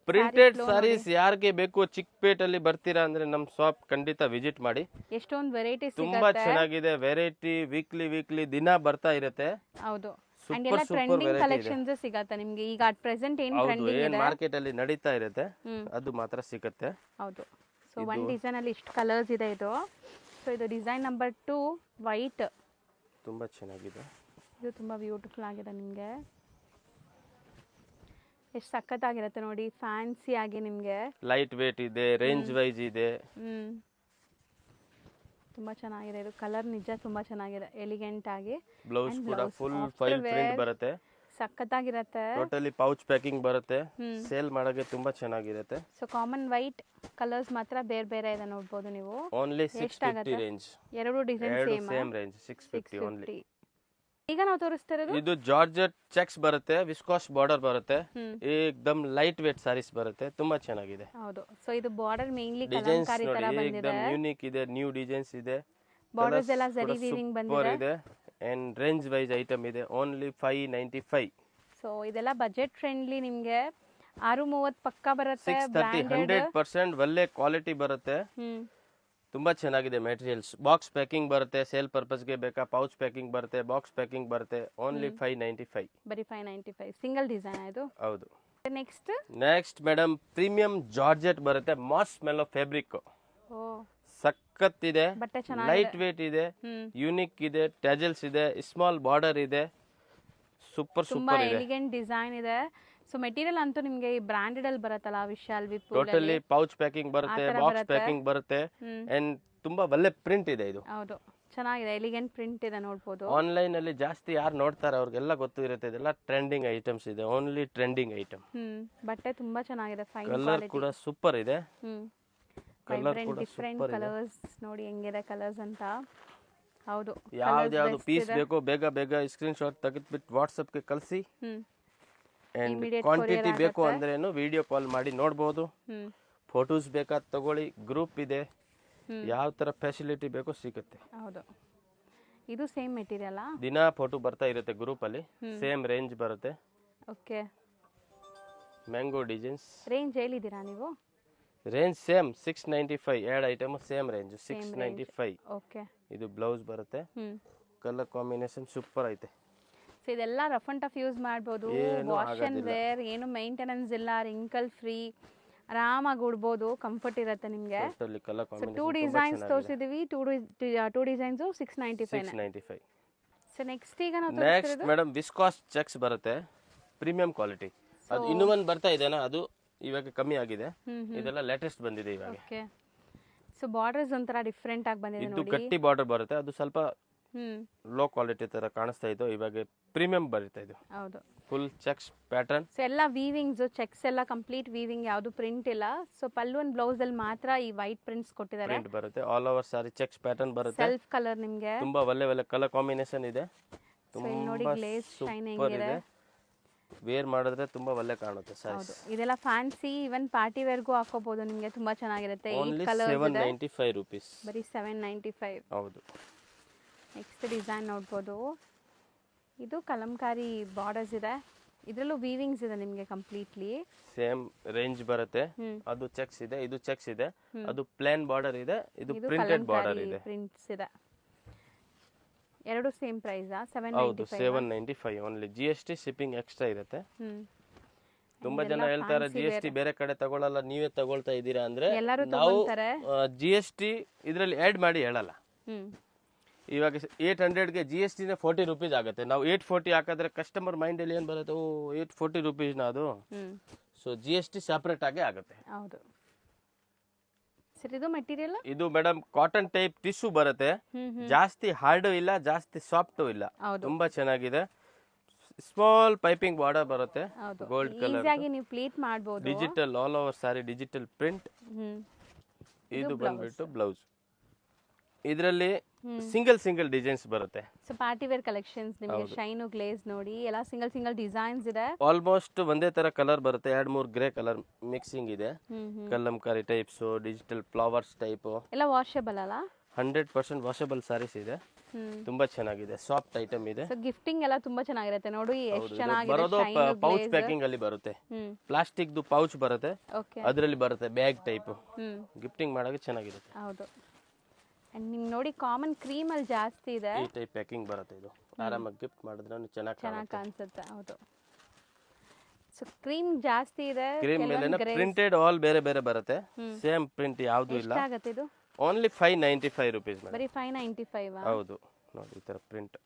ಪ್ರಿಂಟೆಡ್ ಸಾರೀಸ್ ಯಾರಿಗೆ ಬೇಕು, ಚಿಕ್ಕಪೇಟಲ್ಲಿ ಬರ್ತೀರಾ ಅಂದ್ರೆ ನಮ್ ಶಾಪ್ ಖಂಡಿತ ವಿಸಿಟ್ ಮಾಡಿ. ಎಷ್ಟೊಂದು ವೆರೈಟಿ ತುಂಬಾ ಚೆನ್ನಾಗಿದೆ. ವೆರೈಟಿ ವೀಕ್ಲಿ ದಿನ ಬರ್ತಾ ಇರುತ್ತೆ. ಹೌದು, ಅಂಡ್ ಎಲ್ಲ ಟ್ರೆಂಡಿಂಗ್ ಕಲೆಕ್ಷನ್ಸ್ ಸಿಗುತ್ತೆ ನಿಮಗೆ. ಈಗ ಅಟ್ ಪ್ರೆಸೆಂಟ್ ಏನು ಟ್ರೆಂಡಿಂಗ್ ಇದೆ, ಮಾರ್ಕೆಟ್ ಅಲ್ಲಿ ನಡೀತಾ ಇರುತ್ತೆ, ಅದು ಮಾತ್ರ ಸಿಗುತ್ತೆ. ಹೌದು. ಸೊ ಒನ್ ಡಿಸೈನ್ ಅಲ್ಲಿ ಇಷ್ಟು ಕಲರ್ಸ್ ಇದೆ ಇದು. ಸೊ ಇದು ಡಿಸೈನ್ ನಂಬರ್ 2 ವೈಟ್. ತುಂಬಾ ಚೆನ್ನಾಗಿದೆ. ಇದು ತುಂಬಾ ಬ್ಯೂಟಿಫುಲ್ ಆಗಿದೆ ನಿಮಗೆ. ಎಷ್ಟು ಸಖತ್ತಾಗಿರುತ್ತೆ ನೋಡಿ, ಫ್ಯಾನ್ಸಿ ಆಗಿ ನಿಮಗೆ. ಲೈಟ್ ವೇಟ್ ಇದೆ, ರೇಂಜ್ ವೈಸ್ ಇದೆ. ತುಂಬಾ ಚೆನ್ನಾಗಿದೆ. ಇದು ಕಲರ್ ನಿಜ ತುಂಬಾ ಚೆನ್ನಾಗಿದೆ, ಎಲಿಗೆಂಟ್ ಆಗಿ. ಬ್ಲೌಸ್ ಕೂಡ ಫುಲ್ ಫೈಲ್ ಪ್ರಿಂಟ್ ಬರುತ್ತೆ, ಸಖತ್ತಾಗಿರುತ್ತೆ. ಟೋಟಲಿ ಪೌಚ್ ಪ್ಯಾಕಿಂಗ್ ಬರುತ್ತೆ. ಸೇಲ್ ಮಾಡೋಕೆ ತುಂಬಾ ಚೆನ್ನಾಗಿರುತ್ತೆ. ಸೊ ಕಾಮನ್ ವೈಟ್ ಕಲರ್ಸ್ ಮಾತ್ರ ಬೇರೆ ಇದೆ ನೋಡಬಹುದು ನೀವು. Only 650 range. ಎರಡು ಡಿಸೈನ್ ಸೇಮ್ ರೇಂಜ್ 650 ಓನ್ಲಿ. ಈಗ ನಾವು ತೋರಿಸ್ತಿರೋದು ಇದು ಜಾರ್ಜೆಟ್ ಚೆಕ್ಸ್ ಬರುತ್ತೆ, ವಿಸ್ಕಾಸ್ ಬಾರ್ಡರ್ ಬರುತ್ತೆ, ಏಕದಮ್ ಲೈಟ್ ವೇಟ್ ಸಾರೀಸ್ ಬರುತ್ತೆ. ತುಂಬಾ ಚೆನ್ನಾಗಿದೆ. ಹೌದು. ಸೊ ಇದು ಬಾರ್ಡರ್ ಮೇನ್ಲಿ ಡಿಸೈನ್ಸ್ ನೋಡಿ, ಏಕದಮ್ ಯೂನಿಕ್ ಇದೆ, ನ್ಯೂ ಡಿಸೈನ್ಸ್ ಇದೆ. ಬಾರ್ಡರ್ಸ್ ಎಲ್ಲ ಜರಿ ವೀವಿಂಗ್ ಬಂದಿದೆ. ಅಂಡ್ ರೇಂಜ್ ವೈಸ್ ಐಟಮ್ ಇದೆ. ಓನ್ಲಿ 595. ಸೊ ಇದೆಲ್ಲ ಬಜೆಟ್ ಫ್ರೆಂಡ್ಲಿ ನಿಮಗೆ. 630 ಪಕ್ಕ ಬರುತ್ತೆ. 100% ಒಳ್ಳೆ ಕ್ವಾಲಿಟಿ ಬರುತ್ತೆ. ತುಂಬಾ ಚೆನ್ನಾಗಿದೆ ಮೆಟೀರಿಯಲ್ಸ್. ಬಾಕ್ಸ್ ಪ್ಯಾಕಿಂಗ್ ಬರುತ್ತೆ, ಸೇಲ್ ಪರ್ಪಸ್ ಗೆ ಬೇಕಾ ಪೌಚ್ ಪ್ಯಾಕಿಂಗ್ ಬರುತ್ತೆ, ಬಾಕ್ಸ್ ಪ್ಯಾಕಿಂಗ್ ಬರುತ್ತೆ. ಓನ್ಲಿ 595. ಬರೀ 595 ಸಿಂಗಲ್ ಡಿಸೈನ್ ಇದು. ಹೌದು. ನೆಕ್ಸ್ಟ್ ಮೇಡಮ್ ಪ್ರೀಮಿಯಂ ಜಾರ್ಜೆಟ್ ಬರುತ್ತೆ, ಮಾಸ್ ಮೆಲ್ಲೋ ಫ್ಯಾಬ್ರಿಕ್. ಸಖತ್ ಇದೆ, ಲೈಟ್ ವೇಟ್ ಇದೆ, ಯೂನಿಕ್ ಇದೆ, ಟೆಜಲ್ಸ್ ಇದೆ, ಸ್ಮಾಲ್ ಬಾರ್ಡರ್ ಇದೆ. ಸೂಪರ್ ಇದೆ, ಎಲಿಗೆಂಟ್ ಡಿಸೈನ್ ಇದೆ. ಸೊ ಮೆಟೀರಿಯಲ್ ಅಂತೂ ನಿಮಗೆ ಈ ಬ್ರಾಂಡೆಡ್ ಅಲ್ಲಿ ಬರುತ್ತಲ್ಲ, Vishal, Vipul, totally pouch packing ಬರುತ್ತೆ, ಬಾಕ್ಸ್ ಪ್ಯಾಕಿಂಗ್ ಬರುತ್ತೆ. ಅಂಡ್ ತುಂಬಾ ಒಳ್ಳೆ ಪ್ರಿಂಟ್ ಇದೆ ಇದು. ಹೌದು, ಚೆನ್ನಾಗಿದೆ, ಎಲಿಗೆಂಟ್ ಪ್ರಿಂಟ್ ಇದೆ ನೋಡಬಹುದು. ಆನ್ಲೈನ್ ಅಲ್ಲಿ ಜಾಸ್ತಿ ಯಾರು ನೋಡ್ತಾರೆ ಅವ್ರಿಗೆಲ್ಲ ಗೊತ್ತು ಇರುತ್ತೆ, ಇದೆಲ್ಲ ಟ್ರೆಂಡಿಂಗ್ ಐಟಮ್ಸ್ ಇದೆ. Only trending item. ಬಟ್ಟೆ ತುಂಬಾ ಚೆನ್ನಾಗಿದೆ, ಫೈನ್ ಕಲರ್ ಕೂಡ ಸೂಪರ್ ಇದೆ. ಕಲರ್ ಕೂಡ ಡಿಫರೆಂಟ್ ಕಲರ್ಸ್ ನೋಡಿ ಹೆಂಗಿದೆ ಕಲರ್ಸ್ ಅಂತ. ಹೌದು, ಯಾವ್ದು ಪೀಸ್ ಬೇಕೋ ಬೇಗ ಸ್ಕ್ರೀನ್ ಶಾಟ್ ತೆಗೆದ್ಬಿಟ್ಟು ವಾಟ್ಸ್ಆಪ್ ಗೆ ಕಳಿಸಿ. ಅಂಡ್ ಕ್ವಾಂಟಿಟಿ ಬೇಕು ಅಂದ್ರೇನು ವಿಡಿಯೋ ಕಾಲ್ ಮಾಡಿ ನೋಡಬಹುದು. ಫೋಟೋಸ್ ಬೇಕಾ ತಗೊಳ್ಳಿ, ಗ್ರೂಪ್ ಇದೆ, ಯಾವ ತರ ಫೆಸಿಲಿಟಿ ಬೇಕೋ ಸಿಗುತ್ತೆ. ಹೌದು, ಇದು ಸೇಮ್ ಮೆಟೀರಿಯಲ್. ದಿನ ಫೋಟೋ ಬರ್ತಾ ಇರುತ್ತೆ ಗ್ರೂಪ್ ಅಲ್ಲಿ. ಸೇಮ್ ರೇಂಜ್ ಬರುತ್ತೆ. ಓಕೆ, ಮ್ಯಾಂಗೋ ಡಿಸೈನ್ಸ್ ರೇಂಜ್ ಹೇಳಿದೀರಾ ನೀವು? Range same 695. ಎರಡು ಐಟಮ್ ಸೇಮ್ ರೇಂಜ್ 695. ಓಕೆ. ಇದು ಬ್ಲೌಸ್ ಬರುತ್ತೆ. ಕಲರ್ ಕಾಂಬಿನೇಷನ್ ಸೂಪರ್ ಐತೆ. ಸೊ ಇದೆಲ್ಲ ರಫ್ ಅಂಡ್ ಟಫ್ ಯೂಸ್ ಮಾಡಬಹುದು. ವಾಶ್ ಅಂಡ್ ವೇರ್, ಏನು ಮೇಂಟೆನೆನ್ಸ್ ಇಲ್ಲ, ರಿಂಕಲ್ ಫ್ರೀ, ಆರಾಮಾಗಿ ಉಡ್ಬೋದು, ಕಂಫರ್ಟ್ ಇರುತ್ತೆ ನಿಮಗೆ. ಸೊ 2 ಡಿಸೈನ್ಸ್ ತೋರಿಸಿದೀವಿ. 2 ಡಿಸೈನ್ಸ್ 695. ಸೊ ನೆಕ್ಸ್ಟ್ ಈಗ ನಾವು ತೋರಿಸ್ತಿರೋದು ಮೇಡಮ್ ವಿಸ್ಕಾಸ್ ಚೆಕ್ಸ್ ಬರುತ್ತೆ, ಪ್ರೀಮಿಯಂ ಕ್ವಾಲಿಟಿ. ಅದು ಇನ್ನೂ ಒಂದು ಬರ್ತಾ ಇದೆನಾ, ಅದು ಇವಾಗ ಕಮ್ಮಿ ಆಗಿದೆ. ಇದೆಲ್ಲ ಲೇಟೆಸ್ಟ್ ಬಂದಿದೆ ಇವಾಗ. ಓಕೆ. ಸೊ ಬಾರ್ಡರ್ಸ್ ಒಂಥರ ಡಿಫರೆಂಟ್ ಆಗಿ ಬಂದಿದೆ ಇದು ನೋಡಿ. ಗಟ್ಟಿ ಬಾರ್ಡರ್ ಬರುತ್ತೆ, ಅದು ಸ್ವಲ್ಪ ಲೋ ಕ್ವಾಲಿಟಿ ತರ ಕಾಣಿಸ್ತಾ ಇದ್ದು ಇವಾಗ ಪ್ರೀಮಿಯಂ ಬರುತ್ತೆ ಇದು ಹೌದು. Full cheques pattern. ಸೊ ಎಲ್ಲ ವೀವಿಂಗ್ಸ್, ಚೆಕ್ಸ್ ಎಲ್ಲ ಕಂಪ್ಲೀಟ್ ವೀವಿಂಗ್, ಯಾವುದು ಪ್ರಿಂಟ್ ಇಲ್ಲ. ಸೊ ಪಲ್ಲು ಅಂಡ್ ಬ್ಲೌಸ್ ಅಲ್ಲಿ ಮಾತ್ರ ಈ ವೈಟ್ ಪ್ರಿಂಟ್ಸ್ ಕೊಟ್ಟಿದ್ದಾರೆ. ಪ್ರಿಂಟ್ ಬರುತ್ತೆ, ಆಲ್ ಓವರ್ ಸಾರಿ ಚೆಕ್ಸ್ ಪ್ಯಾಟರ್ನ್ ಬರುತ್ತೆ. ಸೆಲ್ಫ್ ಕಲರ್ ನಿಮಗೆ ತುಂಬಾ ಒಳ್ಳೆ ಕಲರ್ ಕಾಂಬಿನೇಷನ್ ಇದೆ. ನೋಡಿ ತುಂಬಾ ಗ್ಲೇಸ್ ಶೈನಿಂಗ್ ಸೂಪರ್ ಇದೆ. ಇದೆ. ವೇರ್ ಮಾಡಿದ್ರೆ ತುಂಬಾ ಒಳ್ಳೆ ಕಾಣುತ್ತೆ ಹೌದು. ಸೈಜ್. ಇದೆಲ್ಲ ಫ್ಯಾನ್ಸಿ, ಇವನ್ ಪಾರ್ಟಿ ವೇರ್ಗೂ ಹಾಕೋಬಹುದು ನಿಮಗೆ, ತುಂಬಾ ಚೆನ್ನಾಗಿರುತ್ತೆ. ಓನ್ಲಿ 8 ಕಲರ್ಸ್ ಇದೆ, 795 ರೂಪೀಸ್. ಬರೀ 795. ಹೌದು. ನೆಕ್ಸ್ಟ್ ಡಿಸೈನ್ ನೋಡ್ಬೋದು. ಇದು ಕಲಂಕಾರಿ ಬಾರ್ಡರ್ಸ್ ಇದೆ, ಇದರಲ್ಲೂ ವೀವಿಂಗ್ಸ್ ಇದೆ ನಿಮಗೆ ಕಂಪ್ಲೀಟ್ಲಿ. ಸೇಮ್ ರೇಂಜ್ ಬರುತ್ತೆ. ಅದು ಚೆಕ್ಸ್ ಇದೆ, ಇದು ಚೆಕ್ಸ್ ಇದೆ. ಅದು ಪ್ಲೇನ್ ಬಾರ್ಡರ್ ಇದೆ, ಇದು ಪ್ರಿಂಟೆಡ್ ಬಾರ್ಡರ್ ಇದೆ. ಪ್ರಿಂಟ್ಸ್ ಇದೆ. ಎರಡು ಸೇಮ್ ಪ್ರೈಸ್. ಹೌದು 795 ಓನ್ಲಿ. GST ಶಿಪ್ಪಿಂಗ್ ಎಕ್ಸ್ಟ್ರಾ ಇರುತ್ತೆ. ತುಂಬಾ ಜನ ಹೇಳ್ತಾರೆ GST ಬೇರೆ ಕಡೆ ತಗೊಳ್ಳಲ್ಲ, ನೀವೇ ತಗೊಳ್ತಾ ಇದ್ದೀರಾ ಅಂದ್ರೆ ನಾವು GST ಇದರಲ್ಲಿ ಆಡ್ ಮಾಡಿ ಹೇಳಲ್ಲ. ಇವಾಗ 800ಗೆ GST ನೇ 40 ರೂಪೀಸ್ ಆಗುತ್ತೆ. ನಾವು 840 ಹಾಕಿದ್ರೆ ಕಸ್ಟಮರ್ ಮೈಂಡ್ ಅಲ್ಲಿ ಏನ್ ಬರುತ್ತೆ, ಓ 840 ರೂಪೀಸ್ ಅದು. ಸೊ GST ಸೆಪರೇಟ್ ಆಗಿ ಆಗುತ್ತೆ. ಹೌದು ಸರ್. ಇದು ಮೆಟೀರಿಯಲ್, ಇದು ಮೇಡಮ್ ಕಾಟನ್ ಟೈಪ್ ಟಿಶ್ಯೂ ಬರುತ್ತೆ. ಜಾಸ್ತಿ ಹಾರ್ಡ್ ಇಲ್ಲ, ಜಾಸ್ತಿ ಸಾಫ್ಟ್ ಇಲ್ಲ, ತುಂಬಾ ಚೆನ್ನಾಗಿದೆ. ಸ್ಮಾಲ್ ಪೈಪಿಂಗ್ ಬಾರ್ಡರ್ ಬರುತ್ತೆ, ಗೋಲ್ಡ್ ಕಲರ್. ಈಸಿಯಾಗಿ ನೀವು ಪ್ಲೀಟ್ ಮಾಡಬಹುದು. ಡಿಜಿಟಲ್ ಆಲ್ ಓವರ್ ಸಾರಿ ಡಿಜಿಟಲ್ ಪ್ರಿಂಟ್. ಇದು ಬಂದ್ಬಿಟ್ಟು ಬ್ಲೌಸ್. ಇದರಲ್ಲಿ ಸಿಂಗಲ್ ಡಿಸೈನ್ಸ್ ಬರುತ್ತೆ. ಸೊ ಪಾರ್ಟಿ ವೇರ್ ಕಲೆಕ್ಷನ್ಸ್ ನಿಮಗೆ ಶೈನು ಗ್ಲೇಸ್ ನೋಡಿ, ಎಲ್ಲ ಸಿಂಗಲ್ ಡಿಸೈನ್ಸ್ ಇದೆ. ಆಲ್ಮೋಸ್ಟ್ ಒಂದೇ ತರ ಕಲರ್ ಬರುತ್ತೆ, 2-3 ಗ್ರೇ ಕಲರ್ ಮಿಕ್ಸಿಂಗ್ ಇದೆ. Kalamkari types, digital flowers type ಎಲ್ಲ ವಾಷಬಲ್ ಅಲ್ಲ. 100% ವಾಷಬಲ್ ಸಾರೀಸ್ ಇದೆ. ತುಂಬಾ ಚೆನ್ನಾಗಿದೆ, ಸಾಫ್ಟ್ ಐಟಮ್ ಇದೆ. ಸೊ ಗಿಫ್ಟಿಂಗ್ ಎಲ್ಲ ತುಂಬಾ ಚೆನ್ನಾಗಿರುತ್ತೆ ನೋಡಿ, ಎಷ್ಟು ಚೆನ್ನಾಗಿದೆ. ಬರೋದು ಪೌಚ್ ಪ್ಯಾಕಿಂಗ್ ಅಲ್ಲಿ ಬರುತ್ತೆ, ಪ್ಲಾಸ್ಟಿಕ್ ದು ಪೌಚ್ ಬರುತ್ತೆ, ಅದರಲ್ಲಿ ಬರುತ್ತೆ ಬ್ಯಾಗ್ ಟೈಪ್. ಗಿಫ್ಟಿಂಗ್ ಮಾಡೋಕೆ ಚೆನ್ನಾಗಿರುತ್ತೆ. ಹೌದು. ಅಂಡ್ ನಿಮ್ಗೆ ನೋಡಿ ಕಾಮನ್ ಕ್ರೀಮ್ ಅಲ್ಲಿ ಜಾಸ್ತಿ ಇದೆ, ಈ ಟೈಪ್ ಪ್ಯಾಕಿಂಗ್ ಬರುತ್ತೆ. ಇದು ಆರಾಮಾಗಿ ಗಿಫ್ಟ್ ಮಾಡಿದ್ರೆ ಚೆನ್ನಾಗಿ ಕಾಣಿಸುತ್ತೆ. ಹೌದು. ಸೊ ಕ್ರೀಮ್ ಜಾಸ್ತಿ ಇದೆ, ಕ್ರೀಮ್ ಮೇಲೆ ಪ್ರಿಂಟೆಡ್ ಆಲ್ ಬೇರೆ ಬೇರೆ ಬರುತ್ತೆ. ಸೇಮ್ ಪ್ರಿಂಟ್ ಯಾವುದು ಇಲ್ಲ. ಆಗುತ್ತೆ ಇದು ಓನ್ಲಿ 595 ರೂಪೀಸ್. ಬರೀ 595. ಹೌದು ನೋಡಿ ಈ ತರ ಪ್ರಿಂಟ್.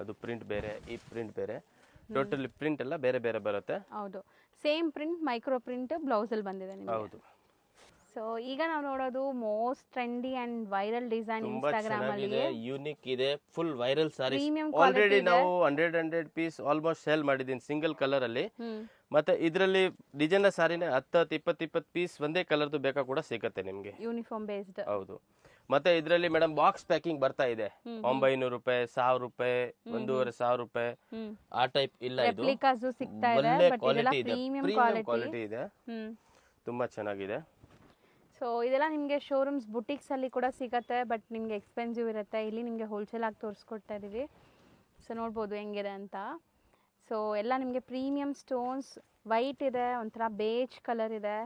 ಅದು ಪ್ರಿಂಟ್ ಬೇರೆ, ಈ ಪ್ರಿಂಟ್ ಬೇರೆ, ಟೋಟಲಿ ಪ್ರಿಂಟ್ ಎಲ್ಲ ಬೇರೆ ಬೇರೆ ಬರುತ್ತೆ. ಹೌದು. Same print micro print blouse ಅಲ್ಲಿ ಬಂದಿದೆ ನಿಮಗೆ. ಹೌದು. ಸೊ ಈಗ ನಾವು ನೋಡೋದು most trendy and viral design Instagram ಅಲ್ಲಿ. ಯೂನಿಕ್ ಇದೆ, ಫುಲ್ ವೈರಲ್ ಸಾರೀಸ್. ಆಲ್ರೆಡಿ ನಾವು 100 ಪೀಸ್ ಆಲ್ಮೋಸ್ಟ್ ಸೇಲ್ ಮಾಡಿದೀನಿ ಸಿಂಗಲ್ ಕಲರ್ ಅಲ್ಲಿ. ಮತ್ತೆ ಇದರಲ್ಲಿ ಡಿಸೈನರ್ ಸಾರಿನೇ 10-20 ಪೀಸ್ ಒಂದೇ ಕಲರ್ದು ಬೇಕಾ ಕೂಡ ಸಿಗುತ್ತೆ ನಿಮ್ಗೆ, ಯೂನಿಫಾರ್ಮ್ ಬೇಸ್ಡ್. ಹೌದು. ಮತ್ತೆ ಇದರಲ್ಲಿ ಮೇಡಮ್ ಬಾಕ್ಸ್ ಪ್ಯಾಕಿಂಗ್ ಬರ್ತಾ ಇದೆ, 900 ರೂಪಾಯಿ, 1000 ರೂಪಾಯಿ, 1500 ರೂಪಾಯಿ, ಆ ಟೈಪ್ ಇಲ್ಲ. ಇದು ಒಳ್ಳೆ ಕ್ವಾಲಿಟಿ ಇದೆ, ಪ್ರೀಮಿಯಂ ಕ್ವಾಲಿಟಿ ಇದೆ, ತುಂಬಾ ಚೆನ್ನಾಗಿದೆ. ಸೊ ಇದೆಲ್ಲ ನಿಮಗೆ ಶೋರೂಮ್ಸ್ ಬುಟಿಕ್ಸ್ ಅಲ್ಲಿ ಕೂಡ ಸಿಗತ್ತೆ, ಬಟ್ ನಿಮಗೆ ಎಕ್ಸ್ಪೆನ್ಸಿವ್ ಇರುತ್ತೆ. ಇಲ್ಲಿ ನಿಮಗೆ ಹೋಲ್ಸೇಲ್ ಆಗಿ ತೋರಿಸ್ಕೊಡ್ತಾ ಇದೀವಿ. ಸೊ ನೋಡ್ಬೋದು ಹೆಂಗಿದೆ ಅಂತ. ಸೊ ಎಲ್ಲ ನಿಮಗೆ ಪ್ರೀಮಿಯಂ ಸ್ಟೋನ್ಸ್, ವೈಟ್ ಇದೆ, ಒಂಥರ ಬೇಜ್ ಕಲರ್ ಇದೆ,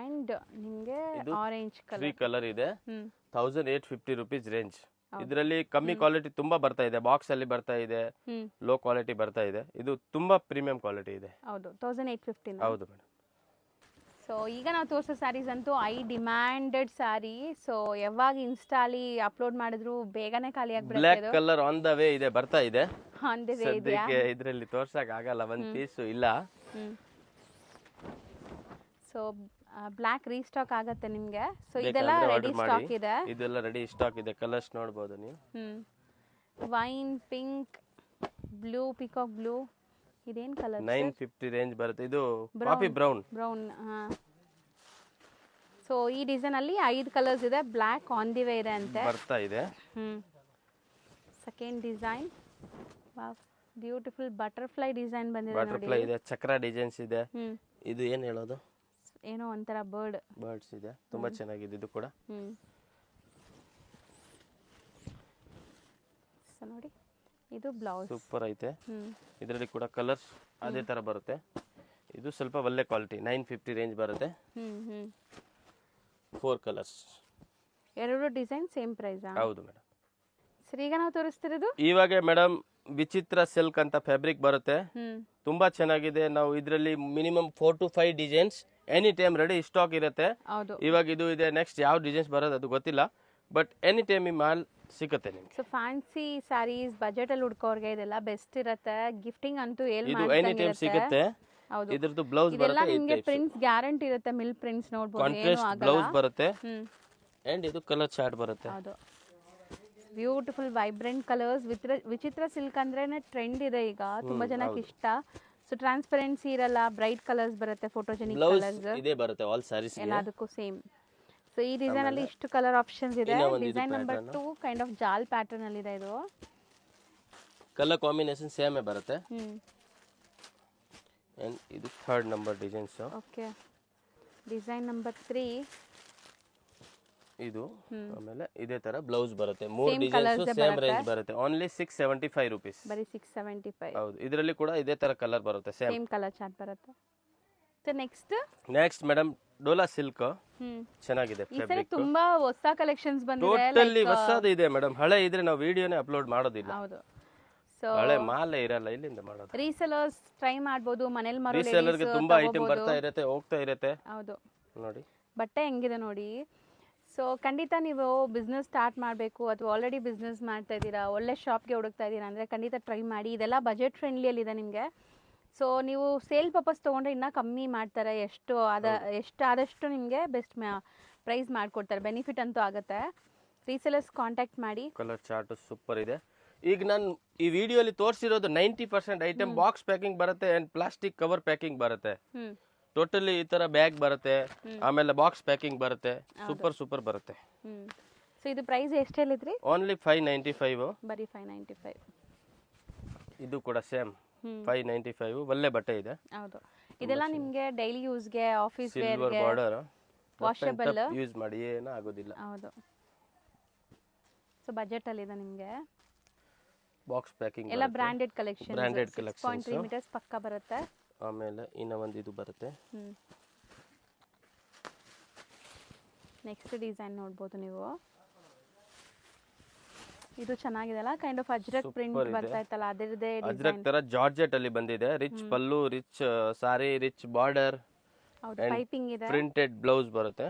ಅಂಡ್ ನಿಮಗೆ ಆರೆಂಜ್ ಕಲರ್ ಇದೆ. 1850 ರೂಪೀಸ್ ರೇಂಜ್. ಇದರಲ್ಲಿ ಕಮ್ಮಿ ಕ್ವಾಲಿಟಿ ತುಂಬಾ ಬರ್ತಾ ಇದೆ, ಬಾಕ್ಸ್ ಅಲ್ಲಿ ಬರ್ತಾ ಇದೆ, ಲೋ ಕ್ವಾಲಿಟಿ ಬರ್ತಾ ಇದೆ. ಇದು ತುಂಬಾ ಪ್ರೀಮಿಯಂ ಕ್ವಾಲಿಟಿ ಇದೆ. ಹೌದು 1850. ಹೌದು ಮೇಡಮ್. ಸೊ ಈಗ ನಾವು ತೋರಿಸೋ ಸ್ಯಾರೀಸ್ ಅಂತೂ ಡಿಮ್ಯಾಂಡೆಡ್ ಸ್ಯಾರಿ. ಸೊ ಯಾವಾಗ ಇನ್ಸ್ಟಾಲಿ ಅಪ್ಲೋಡ್ ಮಾಡಿದ್ರು ಬೇಗನೆ ಖಾಲಿ ಆಗ್ಬಿಡುತ್ತೆ. Black colour on the way ಇದೆ, ಬರ್ತಾ ಇದೆ. ಆನ್ ದ ವೇ ಇದೆ. ಇದರಲ್ಲಿ ತೋರ್ಸಕ್ ಆಗಲ್ಲ, ಒಂದು ಪೀಸ್ ಇಲ್ಲ. ಸೊ ಬ್ಲಾಕ್ ರೀಸ್ಟಾಕ್ ಆಗುತ್ತೆ ನಿಮಗೆ. ಸೊ ಇದೆಲ್ಲ ರೆಡಿ ಸ್ಟಾಕ್ ಇದೆ, ಇದೆಲ್ಲ ರೆಡಿ ಸ್ಟಾಕ್ ಇದೆ. ಕಲರ್ಸ್ ನೋಡಬಹುದು ನೀವು. Wine pink, blue, peacock blue. ಇದೇನ್ ಕಲರ್? 950 ರೇಂಜ್ ಬರುತ್ತೆ. ಇದು ಕಾಫಿ ಬ್ರೌನ್. ಸೊ ಈ ಡಿಸೈನ್ ಅಲ್ಲಿ 5 ಕಲರ್ಸ್ ಇದೆ, ಬ್ಲಾಕ್ ಆನ್ ದಿ ವೇ ಇದೆ ಅಂತ ಬರ್ತಾ ಇದೆ. Second design, wow beautiful butterfly design ಬಂದಿದೆ ನೋಡಿ. ಬಟರ್ಫ್ಲೈ ಇದೆ, ಚಕ್ರ ಡಿಸೈನ್ಸ್ ಇದೆ. ಇದು ಏನ್ ಹೇಳೋದು, ಏನೋ ಒಂತರ ಬರ್ಡ್ಸ್ ಇದೆ, ತುಂಬಾ ಚೆನ್ನಾಗಿದೆ ಇದು ಕೂಡ. ಸೊ ನೋಡಿ ಇದು ಬ್ಲೌಸ್ ಸೂಪರ್ ಐತೆ. ಇದರಲ್ಲಿ ಕೂಡ ಕಲರ್ಸ್ ಅದೇ ತರ ಬರುತ್ತೆ. ಇದು ಸ್ವಲ್ಪ ಒಳ್ಳೆ ಕ್ವಾಲಿಟಿ, 950 ರೇಂಜ್ ಬರುತ್ತೆ. 4 ಕಲರ್ಸ್, ಎರಡು ಡಿಸೈನ್ ಸೇಮ್ ಪ್ರೈಸ್. ಹೌದು ಮೇಡಮ್. ಸರಿ ಈಗ ನಾವು ತೋರಿಸ್ತಿರೋದು ಇವಾಗ ಮೇಡಮ್ ವಿಚಿತ್ರ ಸಿಲ್ಕ್ ಅಂತ ಫ್ಯಾಬ್ರಿಕ್ ಬರುತ್ತೆ, ತುಂಬಾ ಚೆನ್ನಾಗಿದೆ. ನಾವು ಇದರಲ್ಲಿ minimum 4 to 5 designs any time ready stock ಇರುತ್ತೆ. ಇವಾಗ ಇದು ಇದೆ, ನೆಕ್ಸ್ಟ್ ಯಾವ ಡಿಸೈನ್ಸ್ ಬರೋದು ಅದು ಗೊತ್ತಿಲ್ಲ, ಬಟ್ ಎನಿ ಟೈಮ್ ಈ ಮಾಲ್ ಸಿಗುತ್ತೆ ನಿಮಗೆ. ಸೊ ಫ್ಯಾನ್ಸಿ ಸ್ಯಾರೀಸ್ ಬಜೆಟ್ ಅಲ್ಲಿ ಹುಡ್ಕೋರ್ಗೆ ಇದೆಲ್ಲ ಬೆಸ್ಟ್ ಇರುತ್ತೆ. ಗಿಫ್ಟಿಂಗ್ ಅಂತೂ ಇದು ಎನಿ ಟೈಮ್ ಸಿಗುತ್ತೆ. ಇದರದ್ದು ಬ್ಲೌಸ್ ಬರುತ್ತೆ, ನಿಮಗೆ ಪ್ರಿಂಟ್ಸ್ ಗ್ಯಾರಂಟಿ ಇರುತ್ತೆ. ಮಿಲ್ ಪ್ರಿಂಟ್ಸ್ ನೋಡಬಹುದು, ಕಾಂಟ್ರಾಸ್ಟ್ ಬ್ಲೌಸ್ ಬರುತ್ತೆ, ಅಂಡ್ ಇದು ಕಲರ್ ಚಾರ್ಟ್ ಬರುತ್ತೆ. ಬ್ಯೂಟಿಫುಲ್ ವೈಬ್ರೆಂಟ್ ಕಲರ್ಸ್ ವಿಚಿತ್ರ ಸಿಲ್ಕ್ ಅಂದ್ರೇನೆ ಟ್ರೆಂಡ್ ಇದೆ ಈಗ, ತುಂಬಾ ಜನಕ್ಕೆ ಇಷ್ಟ. ಸೊ ಟ್ರಾನ್ಸ್ಪರೆನ್ಸಿ ಇರಲ್ಲ, ಬ್ರೈಟ್ ಕಲರ್ಸ್ ಬರುತ್ತೆ, ಫೋಟೋಜೆನಿಕ್ ಬ್ಲೌಸ್ ಕಲರ್ಸ್ ಇದೇ ಬರುತ್ತೆ ಆಲ್ ಸ್ಯಾರೀಸ್ ಎಲ್ಲದಕ್ಕೂ ಸೇಮ್. ಸೊ ಈ ಡಿಸೈನ್ ಅಲ್ಲಿ ಇಷ್ಟು ಕಲರ್ ಆಪ್ಷನ್ಸ್ ಇದೆ. ಡಿಸೈನ್ ನಂಬರ್ 2 ಕೈಂಡ್ ಆಫ್ ಜಾಲ್ ಪ್ಯಾಟರ್ನ್ ಅಲ್ಲಿ ಇದೆ ಇದು. ಕಲರ್ ಕಾಂಬಿನೇಷನ್ ಸೇಮ್ ಬರುತ್ತೆ. ಅಂಡ್ ಇದು third number designs. Okay, design number 3 ಇದು. ಆಮೇಲೆ ಇದೇ ತರ ಬ್ಲೌಸ್ ಬರುತ್ತೆ. 3 ಡಿಸೈನ್ಸ್ ಸೇಮ್ ರೇಂಜ್ ಬರುತ್ತೆ. Only 675 rupees. ಬರೀ 675. ಹೌದು, ಇದರಲ್ಲಿ ಕೂಡ ಇದೇ ತರ ಕಲರ್ ಬರುತ್ತೆ, ಸೇಮ್ ಕಲರ್ ಚಾರ್ಟ್ ಬರುತ್ತೆ. So next madam Dhola silk ಚೆನ್ನಾಗಿದೆ ಈ ಸರಿ ತುಂಬಾ ಹೊಸ ಕಲೆಕ್ಷನ್ಸ್ ಬಂದಿದೆ. ಟೋಟಲಿ ಹೊಸದು ಇದೆ ಮೇಡಮ್. ಹಳೆ ಇದ್ರೆ ನಾವು ವಿಡಿಯೋನೇ ಅಪ್ಲೋಡ್ ಮಾಡೋದಿಲ್ಲ. ಹೌದು. ಸೊ ಹಳೆ ಮಾಲೆ ಇರಲ್ಲ, ಇಲ್ಲಿಂದ ಮಾಡೋದು. ರೀಸೆಲರ್ಸ್ ಟ್ರೈ ಮಾಡಬಹುದು, ಮನೇಲಿ ಮಾರೋ ರೀಸೆಲ್ಲರ್ಗೆ ತುಂಬಾ ಐಟಮ್ ಬರ್ತಾ ಇರುತ್ತೆ, ಹೋಗ್ತಾ ಇರುತ್ತೆ. ಹೌದು ನೋಡಿ ಬಟ್ಟೆ ಹೆಂಗಿದೆ ನೋಡಿ. ಸೊ ಖಂಡಿತ ನೀವು ಬಿಸ್ನೆಸ್ ಸ್ಟಾರ್ಟ್ ಮಾಡಬೇಕು ಅಥವಾ ಆಲ್ರೆಡಿ ಬಿಸ್ನೆಸ್ ಮಾಡ್ತಾ ಇದ್ದೀರಾ, ಒಳ್ಳೆ ಶಾಪ್ಗೆ ಹುಡುಕ್ತಾ ಇದ್ದೀರಾ ಅಂದರೆ ಖಂಡಿತ ಟ್ರೈ ಮಾಡಿ. ಇದೆಲ್ಲ ಬಜೆಟ್ ಫ್ರೆಂಡ್ಲಿಯಲ್ಲಿದೆ ನಿಮಗೆ. ಸೊ ನೀವು ಸೇಲ್ ಪರ್ಪಸ್ ತೊಗೊಂಡ್ರೆ ಇನ್ನೂ ಕಮ್ಮಿ ಮಾಡ್ತಾರೆ, ಎಷ್ಟು ಆದಷ್ಟು ನಿಮಗೆ ಬೆಸ್ಟ್ ಪ್ರೈಸ್ ಮಾಡಿಕೊಡ್ತಾರೆ, ಬೆನಿಫಿಟ್ ಅಂತೂ ಆಗುತ್ತೆ. ರೀಸೆಲರ್ಸ್ ಕಾಂಟ್ಯಾಕ್ಟ್ ಮಾಡಿ. ಕಲರ್ ಚಾರ್ಟ್ ಸೂಪರ್ ಇದೆ. ಈಗ ನಾನು ಈ ವಿಡಿಯೋಲಿ ತೋರಿಸಿರೋದು 90% ಐಟಮ್ ಬಾಕ್ಸ್ ಪ್ಯಾಕಿಂಗ್ ಬರುತ್ತೆ ಅಂಡ್ ಪ್ಲಾಸ್ಟಿಕ್ ಕವರ್ ಪ್ಯಾಕಿಂಗ್ ಬರುತ್ತೆ. ಟೋಟಲಿ ಈ ತರ ಬ್ಯಾಗ್ ಬರುತ್ತೆ, ಆಮೇಲೆ ಬಾಕ್ಸ್ ಪ್ಯಾಕಿಂಗ್ ಬರುತ್ತೆ, ಸೂಪರ್ ಬರುತ್ತೆ. ಸೊ ಇದು ಪ್ರೈಸ್ ಎಷ್ಟು ಹೇಳಿದ್ರಿ? ಓನ್ಲಿ 595. ಬರೀ 595. ಇದು ಕೂಡ ಸೇಮ್ 595. ಒಳ್ಳೆ ಬಟ್ಟೆ ಇದೆ. ಹೌದು, ಇದೆಲ್ಲ ನಿಮಗೆ ಡೈಲಿ ಯೂಸ್ಗೆ, ಆಫೀಸ್ ಸಿಲ್ವರ್ ವೇರ್ಗೆ, ಬಾರ್ಡರ್, ವಾಷಬಲ್ ಯೂಸ್ ಮಾಡಿ ಏನೂ ಆಗೋದಿಲ್ಲ. ಹೌದು. ಸೊ ಬಜೆಟ್ ಅಲ್ಲಿ ಇದೆ ನಿಮಗೆ. ಬಾಕ್ಸ್ ಪ್ಯಾಕಿಂಗ್ ಎಲ್ಲ ಬ್ರಾಂಡೆಡ್ ಕಲೆಕ್ಷನ್, 6.3 ಮೀಟರ್ಸ್ ಪಕ್ಕ ಬರುತ್ತೆ. ಆಮೇಲೆ ಇನ್ನ ಒಂದು ಇದು ಬರುತ್ತೆ. ನೆಕ್ಸ್ಟ್ ಡಿಸೈನ್ ನೋಡ್ಬೋದು ನೀವು. ಇದು ಚೆನ್ನಾಗಿದೆಲ್ಲ, ಕೈಂಡ್ ಆಫ್ ಅಜ್ರಕ್ ಪ್ರಿಂಟ್ ಬರ್ತಾ ಇತ್ತಲ್ಲ ಅದರದೇ ಅಜ್ರಕ್ ತರ ಜಾರ್ಜೆಟ್ ಅಲ್ಲಿ ಬಂದಿದೆ. ರಿಚ್ ಪಲ್ಲು, ರಿಚ್ ಸಾರಿ, ರಿಚ್ ಬಾರ್ಡರ್, ಪೈಪಿಂಗ್ ಇದೆ, ಪ್ರಿಂಟೆಡ್ ಬ್ಲೌಸ್ ಬರುತ್ತೆ.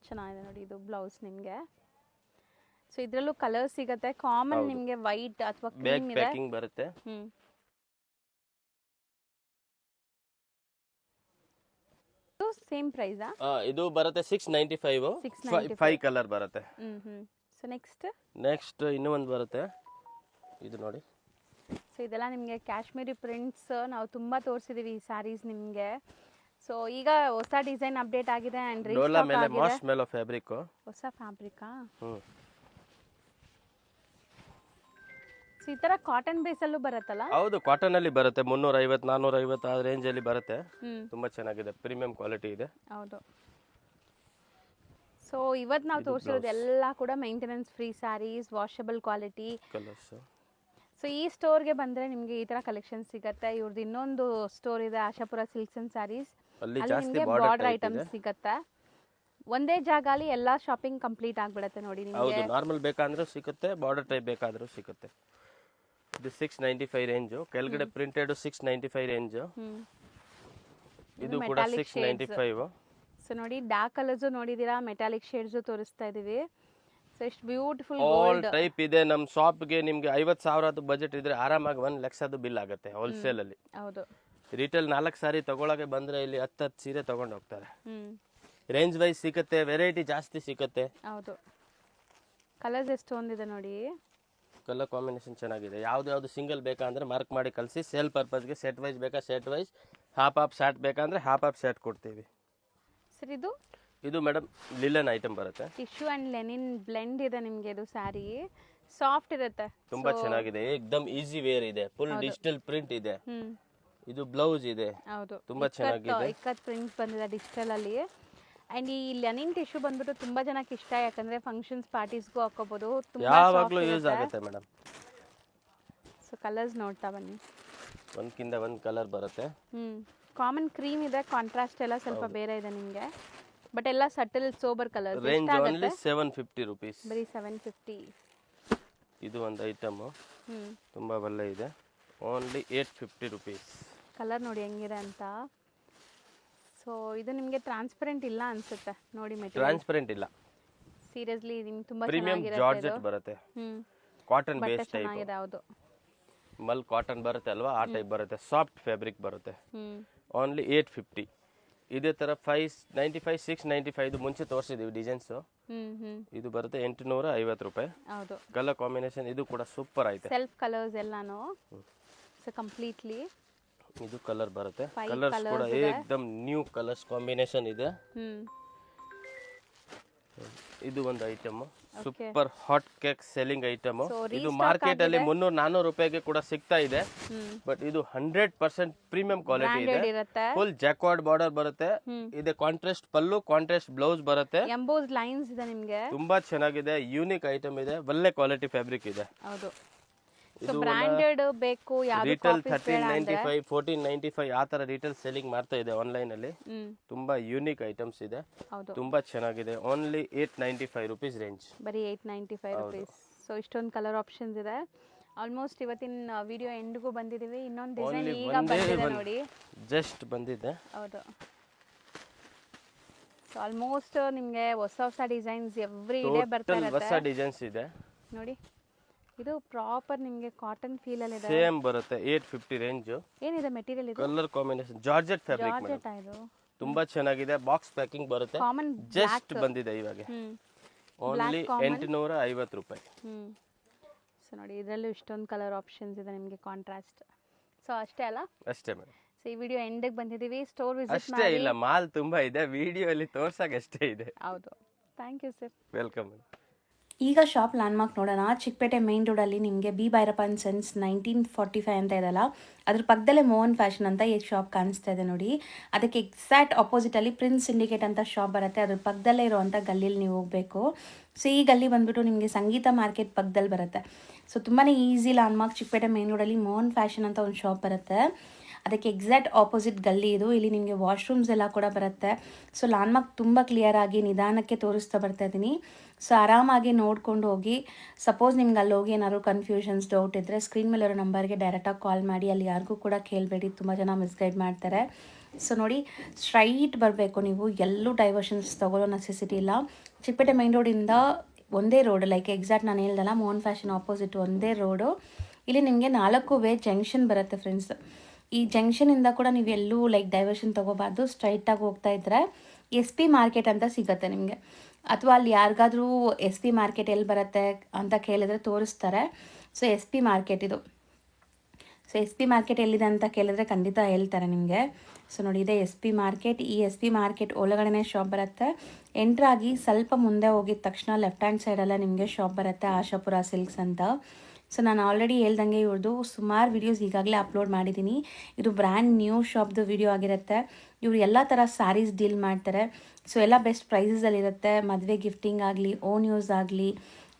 ಚೆನ್ನಾಗಿದೆ ನೋಡಿ ಇದು ಬ್ಲೌಸ್ ನಿಮಗೆ. ಸೊ ಇದ್ರಲ್ಲೂ ಕಲರ್ ಸಿಗುತ್ತೆ. ಕಾಮನ್ ನಿಮಗೆ ವೈಟ್ ಅಥವಾ ಕ್ರೀಮ್ ಇದೆ. ಪ್ಯಾಕಿಂಗ್ ಬರುತ್ತೆ. ಸೇಮ್ ಪ್ರೈಸ್ ಇದು ಬರುತ್ತೆ 695. 5 ಕಲರ್ ಬರುತ್ತೆ. ಸೊ ನೆಕ್ಸ್ಟ್ ಇನ್ನೂ ಒಂದು ಬರುತ್ತೆ, ಇದು ನೋಡಿ. ಸೊ ಇದೆಲ್ಲ ನಿಮಗೆ ಕಾಶ್ಮೀರಿ ಪ್ರಿಂಟ್ಸ್ ನಾವು ತುಂಬಾ ತೋರಿಸಿದೀವಿ ಈ ಸ್ಯಾರೀಸ್ ನಿಮಗೆ. ಸೊ ಈಗ ಹೊಸ ಡಿಸೈನ್ ಅಪ್ಡೇಟ್ ಆಗಿದೆ ಅಂಡ್ ಡೋಲಾ ಮೇಲೆ ಮಾಸ್ ಮೇಲೆ ಫ್ಯಾಬ್ರಿಕ್, ಹೊಸ ಫ್ಯಾಬ್ರಿಕಾ. ಸೊ ಈ ತರ ಕಾಟನ್ ಬೇಸ್ ಅಲ್ಲೂ ಬರುತ್ತಲ್ಲ? ಹೌದು, ಕಾಟನ್ ಅಲ್ಲಿ ಬರುತ್ತೆ. 350 450 ಆ ರೇಂಜ್ ಅಲ್ಲಿ ಬರುತ್ತೆ. ತುಂಬಾ ಚೆನ್ನಾಗಿದೆ, ಪ್ರೀಮಿಯಂ ಕ್ವಾಲಿಟಿ ಇದೆ. ಹೌದು. ಸೊ ಇವತ್ತು ನಾವು ತೋರಿಸಿರೋದು ಎಲ್ಲ ಕೂಡ maintenance free saris, washable quality colours. So ಈ ಸ್ಟೋರ್ಗೆ ಬಂದರೆ ನಿಮಗೆ ಈ ಥರ ಕಲೆಕ್ಷನ್ ಸಿಗುತ್ತೆ. ಇವ್ರದ್ದು ಇನ್ನೊಂದು ಸ್ಟೋರ್ ಇದೆ, ಆಶಾಪುರ ಸಿಲ್ಕ್ಸ್ ಅಂಡ್ ಸ್ಯಾರೀಸ್. ಅಲ್ಲಿ ನಿಮಗೆ ಬಾರ್ಡರ್ ಐಟಮ್ಸ್ ಸಿಗುತ್ತೆ. ಒಂದೇ ಜಾಗ ಅಲ್ಲಿ ಎಲ್ಲ ಶಾಪಿಂಗ್ ಕಂಪ್ಲೀಟ್ ಆಗಿಬಿಡುತ್ತೆ ನೋಡಿ ನಿಮಗೆ. ಹೌದು, ನಾರ್ಮಲ್ ಬೇಕಾದ್ರೂ ಸಿಗುತ್ತೆ, ಬಾರ್ಡರ್ ಟೈಪ್ ಬೇಕಾದ್ರೂ ಸಿಗುತ್ತೆ. ಇದು 695 ರೇಂಜು. ಕೆಳಗಡೆ ಪ್ರಿಂಟೆಡ್ 695 ರೇಂಜು. ಇದು ಕೂಡ 695. ಸೊ ನೋಡಿ ಡಾರ್ಕ್ ಕಲರ್ಸ್ ನೋಡಿದೀರಾ, ಮೆಟಾಲಿಕ್ ಶೇಡ್ಸ್ ತೋರಿಸ್ತಾ ಇದೀವಿ. ಸೊ ಎಷ್ಟು ಬ್ಯೂಟಿಫುಲ್ ಆಲ್ ಟೈಪ್ ಇದೆ. ನಮ್ಮ ಶಾಪ್ಗೆ ನಿಮಗೆ 50,000 ಬಜೆಟ್ ಇದ್ರೆ ಆರಾಮಾಗಿ 1 ಲಕ್ಷದ ಬಿಲ್ ಆಗುತ್ತೆ ಹೋಲ್ಸೇಲ್ ಅಲ್ಲಿ. ಹೌದು. ರಿಟೇಲ್ 4 ಸಾರಿ ತಗೊಳಗೆ ಬಂದ್ರೆ ಇಲ್ಲಿ 10 ಸೀರೆ ತಗೊಂಡು ಹೋಗ್ತಾರೆ. ರೇಂಜ್ ವೈಸ್ ಸಿಗುತ್ತೆ, ವೆರೈಟಿ ಜಾಸ್ತಿ ಸಿಗುತ್ತೆ. ಹೌದು. ಕಲರ್ಸ್ ಎಷ್ಟು ಒಂದಿದೆ ನೋಡಿ. ಕಲರ್ ಕಾಂಬಿನೇಷನ್ ಚೆನ್ನಾಗಿದೆ. ಯಾವ್ದು ಸಿಂಗಲ್ ಬೇಕಂದ್ರೆ ಮಾರ್ಕ್ ಮಾಡಿ ಕಳಿಸಿ. ಸೇಲ್ ಪರ್ಪಸ್ಗೆ ಸೆಟ್ ವೈಸ್ ಬೇಕಾ ಸೆಟ್ ವೈಸ್, ಹಾಫ್ ಸೆಟ್ ಬೇಕಂದ್ರೆ ಹಾಫ್ ಸೆಟ್ ಕೊಡ್ತೀವಿ. ಸರ್ ಇದು ಮೇಡಮ್ ಲಿಲನ್ ಐಟಮ್ ಬರುತ್ತೆ. ಟಿಶ್ಯೂ ಅಂಡ್ ಲೆನಿನ್ ಬ್ಲೆಂಡ್ ಇದೆ ನಿಮಗೆ. ಇದು ಸ್ಯಾರಿ ಸಾಫ್ಟ್ ಇರುತ್ತೆ, ತುಂಬಾ ಚೆನ್ನಾಗಿದೆ. ಏಕ್ದಮ್ ಈಸಿ ವೇರ್ ಇದೆ, ಫುಲ್ ಡಿಜಿಟಲ್ ಪ್ರಿಂಟ್ ಇದೆ. ಇದು ಬ್ಲೌಸ್ ಇದೆ. ಹೌದು, ತುಂಬಾ ಚೆನ್ನಾಗಿದೆ. ಇಕ್ಕತ್ ಪ್ರಿಂಟ್ ಬಂದಿದೆ ಡಿಜಿಟಲ್ ಅಲ್ಲಿ. ಅಂಡ್ ಈ ಲೆನಿನ್ ಟಿಶ್ಯೂ ಬಂದ್ಬಿಟ್ಟು ತುಂಬಾ ಜನಕ್ಕೆ ಇಷ್ಟ, ಯಾಕಂದ್ರೆ ಫಂಕ್ಷನ್ಸ್ ಪಾರ್ಟೀಸ್ಗೂ ಹಾಕೋಬಹುದು. ಯಾವಾಗಲೂ ಯೂಸ್ ಆಗುತ್ತೆ ಮೇಡಮ್. ಸೊ ಕಲರ್ಸ್ ನೋಡ್ತಾ ಬನ್ನಿ. ಒಂದಕ್ಕಿಂತ ಒಂದು ಕಲರ್ ಬರುತ್ತೆ. ಕಾಮನ್ ಕ್ರೀಮ್ ಇದೆ, ಕಾಂಟ್ರಾಸ್ಟ್ ಎಲ್ಲ ಸ್ವಲ್ಪ ಬೇರೆ ಇದೆ ನಿಮಗೆ, ಬಟ್ ಎಲ್ಲ subtle sober colour. Range only 750 rupees. ಬರೀ 750. ಇದು ಒಂದು ಐಟಮ್ ತುಂಬಾ ಒಳ್ಳೆ ಇದೆ, ಓನ್ಲಿ 850 ರೂಪೀಸ್. ಕಲರ್ ನೋಡಿ ಹೆಂಗಿದೆ ಅಂತ. ಸೊ ಇದು ನಿಮಗೆ ಟ್ರಾನ್ಸ್ಪರೆಂಟ್ ಇಲ್ಲ ಅನ್ಸುತ್ತೆ ನೋಡಿ. ಮೆಟೀರಿಯಲ್ ಟ್ರಾನ್ಸ್ಪರೆಂಟ್ ಇಲ್ಲ, ಸೀರಿಯಸ್ಲಿ ನಿಮಗೆ ತುಂಬಾ ಪ್ರೀಮಿಯಂ ಜಾರ್ಜೆಟ್ ಬರುತ್ತೆ. ಕಾಟನ್ ಬೇಸ್ ಟೈಪ್ ಚೆನ್ನಾಗಿದೆ. ಹೌದು, ಮಲ್ ಕಾಟನ್ ಬರುತ್ತೆ ಅಲ್ವಾ, ಆ ಟೈಪ್ ಬರುತ್ತೆ. ಸಾಫ್ಟ್ ಫ್ಯಾಬ್ರಿಕ್ ಬರುತ್ತೆ. ಓನ್ಲಿ 850. ಇದೇ ತರ 595 695 ಇದು ಮುಂಚೆ ತೋರಿಸಿದೀವಿ ಡಿಸೈನ್ಸ್. ಇದು ಬರುತ್ತೆ 850 ರೂಪಾಯಿ. ಹೌದು. ಕಲರ್ ಕಾಂಬಿನೇಷನ್ ಇದು ಕೂಡ ಸೂಪರ್ ಐತೆ. ಸೆಲ್ಫ್ ಕಲರ್ಸ್ ಎಲ್ಲಾನು ಸೊ ಕಂಪ್ಲೀಟ್ಲಿ ಇದು ಕಲರ್ ಬರುತ್ತೆ. ಕಲರ್ಸ್ ಕೂಡ ಏಕದಮ್ ನ್ಯೂ ಕಲರ್ಸ್ ಕಾಂಬಿನೇಷನ್ ಇದೆ. ಇದು ಒಂದು item super hot cake selling item. ಇದು ಮಾರ್ಕೆಟ್ ಅಲ್ಲಿ 300-400 ರೂಪಾಯಿಗೆ ಕೂಡ ಸಿಗ್ತಾ ಇದೆ. ಬಟ್ ಇದು 100% ಪ್ರೀಮಿಯಂ ಕ್ವಾಲಿಟಿ ಇದೆ. ಫುಲ್ ಜಾಕ್ವಾರ್ಡ್ ಬಾರ್ಡರ್ ಬರುತ್ತೆ. ಇದೆ ಕಾಂಟ್ರಾಸ್ಟ್ ಪಲ್ಲು, ಕಾಂಟ್ರಾಸ್ಟ್ ಬ್ಲೌಸ್ ಬರುತ್ತೆ. ಎಂಬೋಸ್ ಲೈನ್ಸ್ ಇದೆ ನಿಮಗೆ. ತುಂಬಾ ಚೆನ್ನಾಗಿದೆ, ಯೂನಿಕ್ ಐಟಮ್ ಇದೆ, ಒಳ್ಳೆ ಕ್ವಾಲಿಟಿ ಫ್ಯಾಬ್ರಿಕ್ ಇದೆ. ಹೌದು. ಸೊ ಬ್ರಾಂಡೆಡ್ ಬೇಕು, ಯಾವುದು ರಿಟೇಲ್ 1395 1495 ಆ ತರ ರಿಟೇಲ್ ಸೆಲ್ಲಿಂಗ್ ಮಾಡ್ತಾ ಇದೆ ಆನ್ಲೈನ್ ಅಲ್ಲಿ. ತುಂಬಾ ಯೂನಿಕ್ ಐಟಮ್ಸ್ ಇದೆ, ತುಂಬಾ ಚೆನ್ನಾಗಿದೆ. ಓನ್ಲಿ 895 ರೂಪೀಸ್ ರೇಂಜ್, ಬರೀ 895 ರೂಪೀಸ್. ಸೊ ಇಷ್ಟೊಂದು ಕಲರ್ ಆಪ್ಷನ್ಸ್ ಇದೆ. ಆಲ್ಮೋಸ್ಟ್ ಇವತ್ತಿನ ವಿಡಿಯೋ ಎಂಡ್ಗೂ ಬಂದಿದ್ದೀವಿ. ಇನ್ನೊಂದು ಡಿಸೈನ್ ಈಗ ಬಂದಿದೆ ನೋಡಿ, ಜಸ್ಟ್ ಬಂದಿದೆ. ಹೌದು. ಸೊ ಆಲ್ಮೋಸ್ಟ್ ನಿಮಗೆ ಹೊಸ ಹೊಸ ಡಿಸೈನ್ಸ್ ಎವ್ರಿ ಡೇ ಬರ್ತಾ ಇರುತ್ತೆ. ಹೊಸ ಡಿಸೈನ್ಸ್ ಇದೆ ನೋಡಿ. ಇದು ಪ್ರಾಪರ್ ನಿಮಗೆ ಕಾಟನ್ ಫೀಲ್ ಅಲ್ಲಿ ಇದೆ. ಸೇಮ್ ಬರುತ್ತೆ 850 ರೇಂಜ್. ಏನಿದೆ ಮೆಟೀರಿಯಲ್ ಇದು? Colour combination georgette fabric georgette ಇದು ತುಂಬಾ ಚೆನ್ನಾಗಿದೆ. ಬಾಕ್ಸ್ ಪ್ಯಾಕಿಂಗ್ ಬರುತ್ತೆ. ಕಾಮನ್ ಜಸ್ಟ್ ಬಂದಿದೆ ಇವಾಗ. ಓನ್ಲಿ 850 ರೂಪಾಯಿ. ಸೊ ನೋಡಿ, ಇದರಲ್ಲೂ ಇಷ್ಟೊಂದು ಕಲರ್ ಆಪ್ಷನ್ಸ್ ಇದೆ ನಿಮಗೆ ಕಾಂಟ್ರಾಸ್ಟ್. ಸೊ ಅಷ್ಟೇ ಅಲ್ಲ? ಅಷ್ಟೇ ಮೇಡಮ್. ಸೊ ಈ ವಿಡಿಯೋ ಎಂಡಿಗೆ ಬಂದಿದ್ದೀವಿ. ಸ್ಟೋರ್ ವಿಸಿಟ್ ಅಷ್ಟೇ ಇಲ್ಲ, ಮಾಲ್ ತುಂಬಾ ಇದೆ, ವಿಡಿಯೋ ಅಲ್ಲಿ ತೋರ್ಸಕ್ಕೆ ಅಷ್ಟೇ ಇದೆ. ಹೌದು. Thank you sir. ವೆಲ್ಕಮ್. ಈಗ ಶಾಪ್ ಲ್ಯಾಂಡ್ಮಾರ್ಕ್ ನೋಡೋಣ. ಚಿಕ್ಕಪೇಟೆ ಮೇನ್ ರೋಡಲ್ಲಿ ನಿಮಗೆ ಬಿ ಭೈರಪ್ಪ ಅಂಡ್ ಸನ್ಸ್ 1945 ಅಂತ ಇದೆಯಲ್ಲ, ಅದ್ರ ಪಕ್ಕದಲ್ಲೇ ಮೋಹನ್ ಫ್ಯಾಷನ್ ಅಂತ ಈ ಶಾಪ್ ಕಾಣಿಸ್ತಾ ಇದೆ ನೋಡಿ. ಅದಕ್ಕೆ ಎಕ್ಸಾಕ್ಟ್ ಆಪೋಸಿಟಲ್ಲಿ ಪ್ರಿನ್ಸ್ ಸಿಂಡಿಕೇಟ್ ಅಂತ ಶಾಪ್ ಬರುತ್ತೆ. ಅದ್ರ ಪಕ್ಕದಲ್ಲೇ ಇರುವಂಥ ಗಲ್ಲಿಲಿ ನೀವು ಹೋಗಬೇಕು. ಸೊ ಈ ಗಲ್ಲಿ ಬಂದುಬಿಟ್ಟು ನಿಮಗೆ ಸಂಗೀತ ಮಾರ್ಕೆಟ್ ಪಕ್ಕದಲ್ಲಿ ಬರುತ್ತೆ. ಸೊ ತುಂಬಾ ಈಸಿ ಲ್ಯಾಂಡ್ಮಾರ್ಕ್. ಚಿಕ್ಕಪೇಟೆ ಮೇನ್ ರೋಡಲ್ಲಿ ಮೋಹನ್ ಫ್ಯಾಷನ್ ಅಂತ ಒಂದು ಶಾಪ್ ಬರುತ್ತೆ. ಅದಕ್ಕೆ ಎಕ್ಸಾಕ್ಟ್ ಆಪೋಸಿಟ್ ಗಲ್ಲಿ ಇದು. ಇಲ್ಲಿ ನಿಮಗೆ ವಾಶ್ರೂಮ್ಸ್ ಎಲ್ಲ ಕೂಡ ಬರುತ್ತೆ. ಸೊ ಲ್ಯಾಂಡ್ಮಾರ್ಕ್ ತುಂಬ ಕ್ಲಿಯರ್ ಆಗಿ ನಿಧಾನಕ್ಕೆ ತೋರಿಸ್ತಾ ಬರ್ತಾ ಇದ್ದೀನಿ. ಸೊ ಆರಾಮಾಗಿ ನೋಡ್ಕೊಂಡು ಹೋಗಿ. ಸಪೋಸ್ ನಿಮ್ಗೆ ಅಲ್ಲಿ ಹೋಗಿ ಏನಾದ್ರು ಕನ್ಫ್ಯೂಷನ್ಸ್, ಡೌಟ್ ಇದ್ದರೆ ಸ್ಕ್ರೀನ್ ಮೇಲೆ ಇರೋ ನಂಬರ್ಗೆ ಡೈರೆಕ್ಟಾಗಿ ಕಾಲ್ ಮಾಡಿ. ಅಲ್ಲಿ ಯಾರಿಗೂ ಕೂಡ ಕೇಳಬೇಡಿ, ತುಂಬ ಜನ ಮಿಸ್ಗೈಡ್ ಮಾಡ್ತಾರೆ. ಸೊ ನೋಡಿ, ಸ್ಟ್ರೈಟ್ ಬರಬೇಕು ನೀವು, ಎಲ್ಲೂ ಡೈವರ್ಷನ್ಸ್ ತೊಗೊಳ್ಳೋ ನೆಸೆಸಿಟಿ ಇಲ್ಲ. ಚಿಕ್ಕಪೇಟೆ ಮೈನ್ ರೋಡಿಂದ ಒಂದೇ ರೋಡ್, ಲೈಕ್ ಎಕ್ಸಾಕ್ಟ್ ನಾನು ಹೇಳ್ದಲ್ಲ ಮೋಹನ್ ಫ್ಯಾಷನ್ ಆಪೋಸಿಟ್ ಒಂದೇ ರೋಡು. ಇಲ್ಲಿ ನಿಮಗೆ 4 ವೇ ಜಂಕ್ಷನ್ ಬರುತ್ತೆ ಫ್ರೆಂಡ್ಸ್. ಈ ಜಂಕ್ಷನಿಂದ ಕೂಡ ನೀವು ಎಲ್ಲೂ ಲೈಕ್ ಡೈವರ್ಷನ್ ತೊಗೋಬಾರ್ದು. ಸ್ಟ್ರೈಟಾಗಿ ಹೋಗ್ತಾ ಇದ್ದರೆ SP ಮಾರ್ಕೆಟ್ ಅಂತ ಸಿಗುತ್ತೆ ನಿಮಗೆ. ಅಥವಾ ಅಲ್ಲಿ ಯಾರಿಗಾದ್ರೂ SP ಮಾರ್ಕೆಟ್ ಎಲ್ಲಿ ಬರುತ್ತೆ ಅಂತ ಕೇಳಿದ್ರೆ ತೋರಿಸ್ತಾರೆ. ಸೊ SP ಮಾರ್ಕೆಟ್ ಇದು. ಸೊ SP ಮಾರ್ಕೆಟ್ ಎಲ್ಲಿದೆ ಅಂತ ಕೇಳಿದ್ರೆ ಖಂಡಿತ ಹೇಳ್ತಾರೆ ನಿಮಗೆ. ಸೊ ನೋಡಿ, ಇದೆ SP ಮಾರ್ಕೆಟ್. ಈ SP ಮಾರ್ಕೆಟ್ ಒಳಗಡೆನೇ ಶಾಪ್ ಬರುತ್ತೆ. ಎಂಟ್ರಾಗಿ ಸ್ವಲ್ಪ ಮುಂದೆ ಹೋಗಿದ ತಕ್ಷಣ ಲೆಫ್ಟ್ ಹ್ಯಾಂಡ್ ಸೈಡೆಲ್ಲ ನಿಮಗೆ ಶಾಪ್ ಬರುತ್ತೆ, ಆಶಾಪುರ ಸಿಲ್ಕ್ಸ್ ಅಂತ. ಸೊ ನಾನು ಆಲ್ರೆಡಿ ಹೇಳ್ದಂಗೆ ಇವ್ರದ್ದು ಸುಮಾರು ವೀಡಿಯೋಸ್ ಈಗಾಗಲೇ ಅಪ್ಲೋಡ್ ಮಾಡಿದ್ದೀನಿ. ಇದು ಬ್ರ್ಯಾಂಡ್ ನ್ಯೂ ಶಾಪ್ದು ವಿಡಿಯೋ ಆಗಿರುತ್ತೆ. ಇವರು ಎಲ್ಲ ಥರ ಸ್ಯಾರೀಸ್ ಡೀಲ್ ಮಾಡ್ತಾರೆ. ಸೊ ಎಲ್ಲ ಬೆಸ್ಟ್ ಪ್ರೈಸಸಲ್ಲಿರುತ್ತೆ. ಮದುವೆ ಗಿಫ್ಟಿಂಗ್ ಆಗಲಿ, ಓನ್ ಯೂಸ್ ಆಗಲಿ,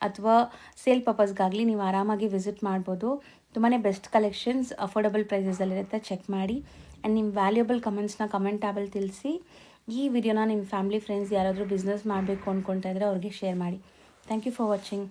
ಅಥವಾ ಸೇಲ್ ಪರ್ಪಸ್ಗಾಗಲಿ ನೀವು ಆರಾಮಾಗಿ ವಿಸಿಟ್ ಮಾಡ್ಬೋದು. ತುಂಬಾ ಬೆಸ್ಟ್ ಕಲೆಕ್ಷನ್ಸ್ ಅಫೋರ್ಡಬಲ್ ಪ್ರೈಸಸಲ್ಲಿರುತ್ತೆ. ಚೆಕ್ ಮಾಡಿ. ಆ್ಯಂಡ್ ನಿಮ್ಮ ವ್ಯಾಲ್ಯೂಬಲ್ ಕಮೆಂಟ್ಸ್ನ ಕಮೆಂಟ್ ಟ್ಯಾಬಲ್ಲಿ ತಿಳಿಸಿ. ಈ ವಿಡಿಯೋನ ನಿಮ್ಮ ಫ್ಯಾಮಿಲಿ ಫ್ರೆಂಡ್ಸ್ ಯಾರಾದರೂ ಬಿಸ್ನೆಸ್ ಮಾಡಬೇಕು ಅಂದ್ಕೊಳ್ತಾ ಇದ್ದರೆ ಅವ್ರಿಗೆ ಶೇರ್ ಮಾಡಿ. Thank you for watching.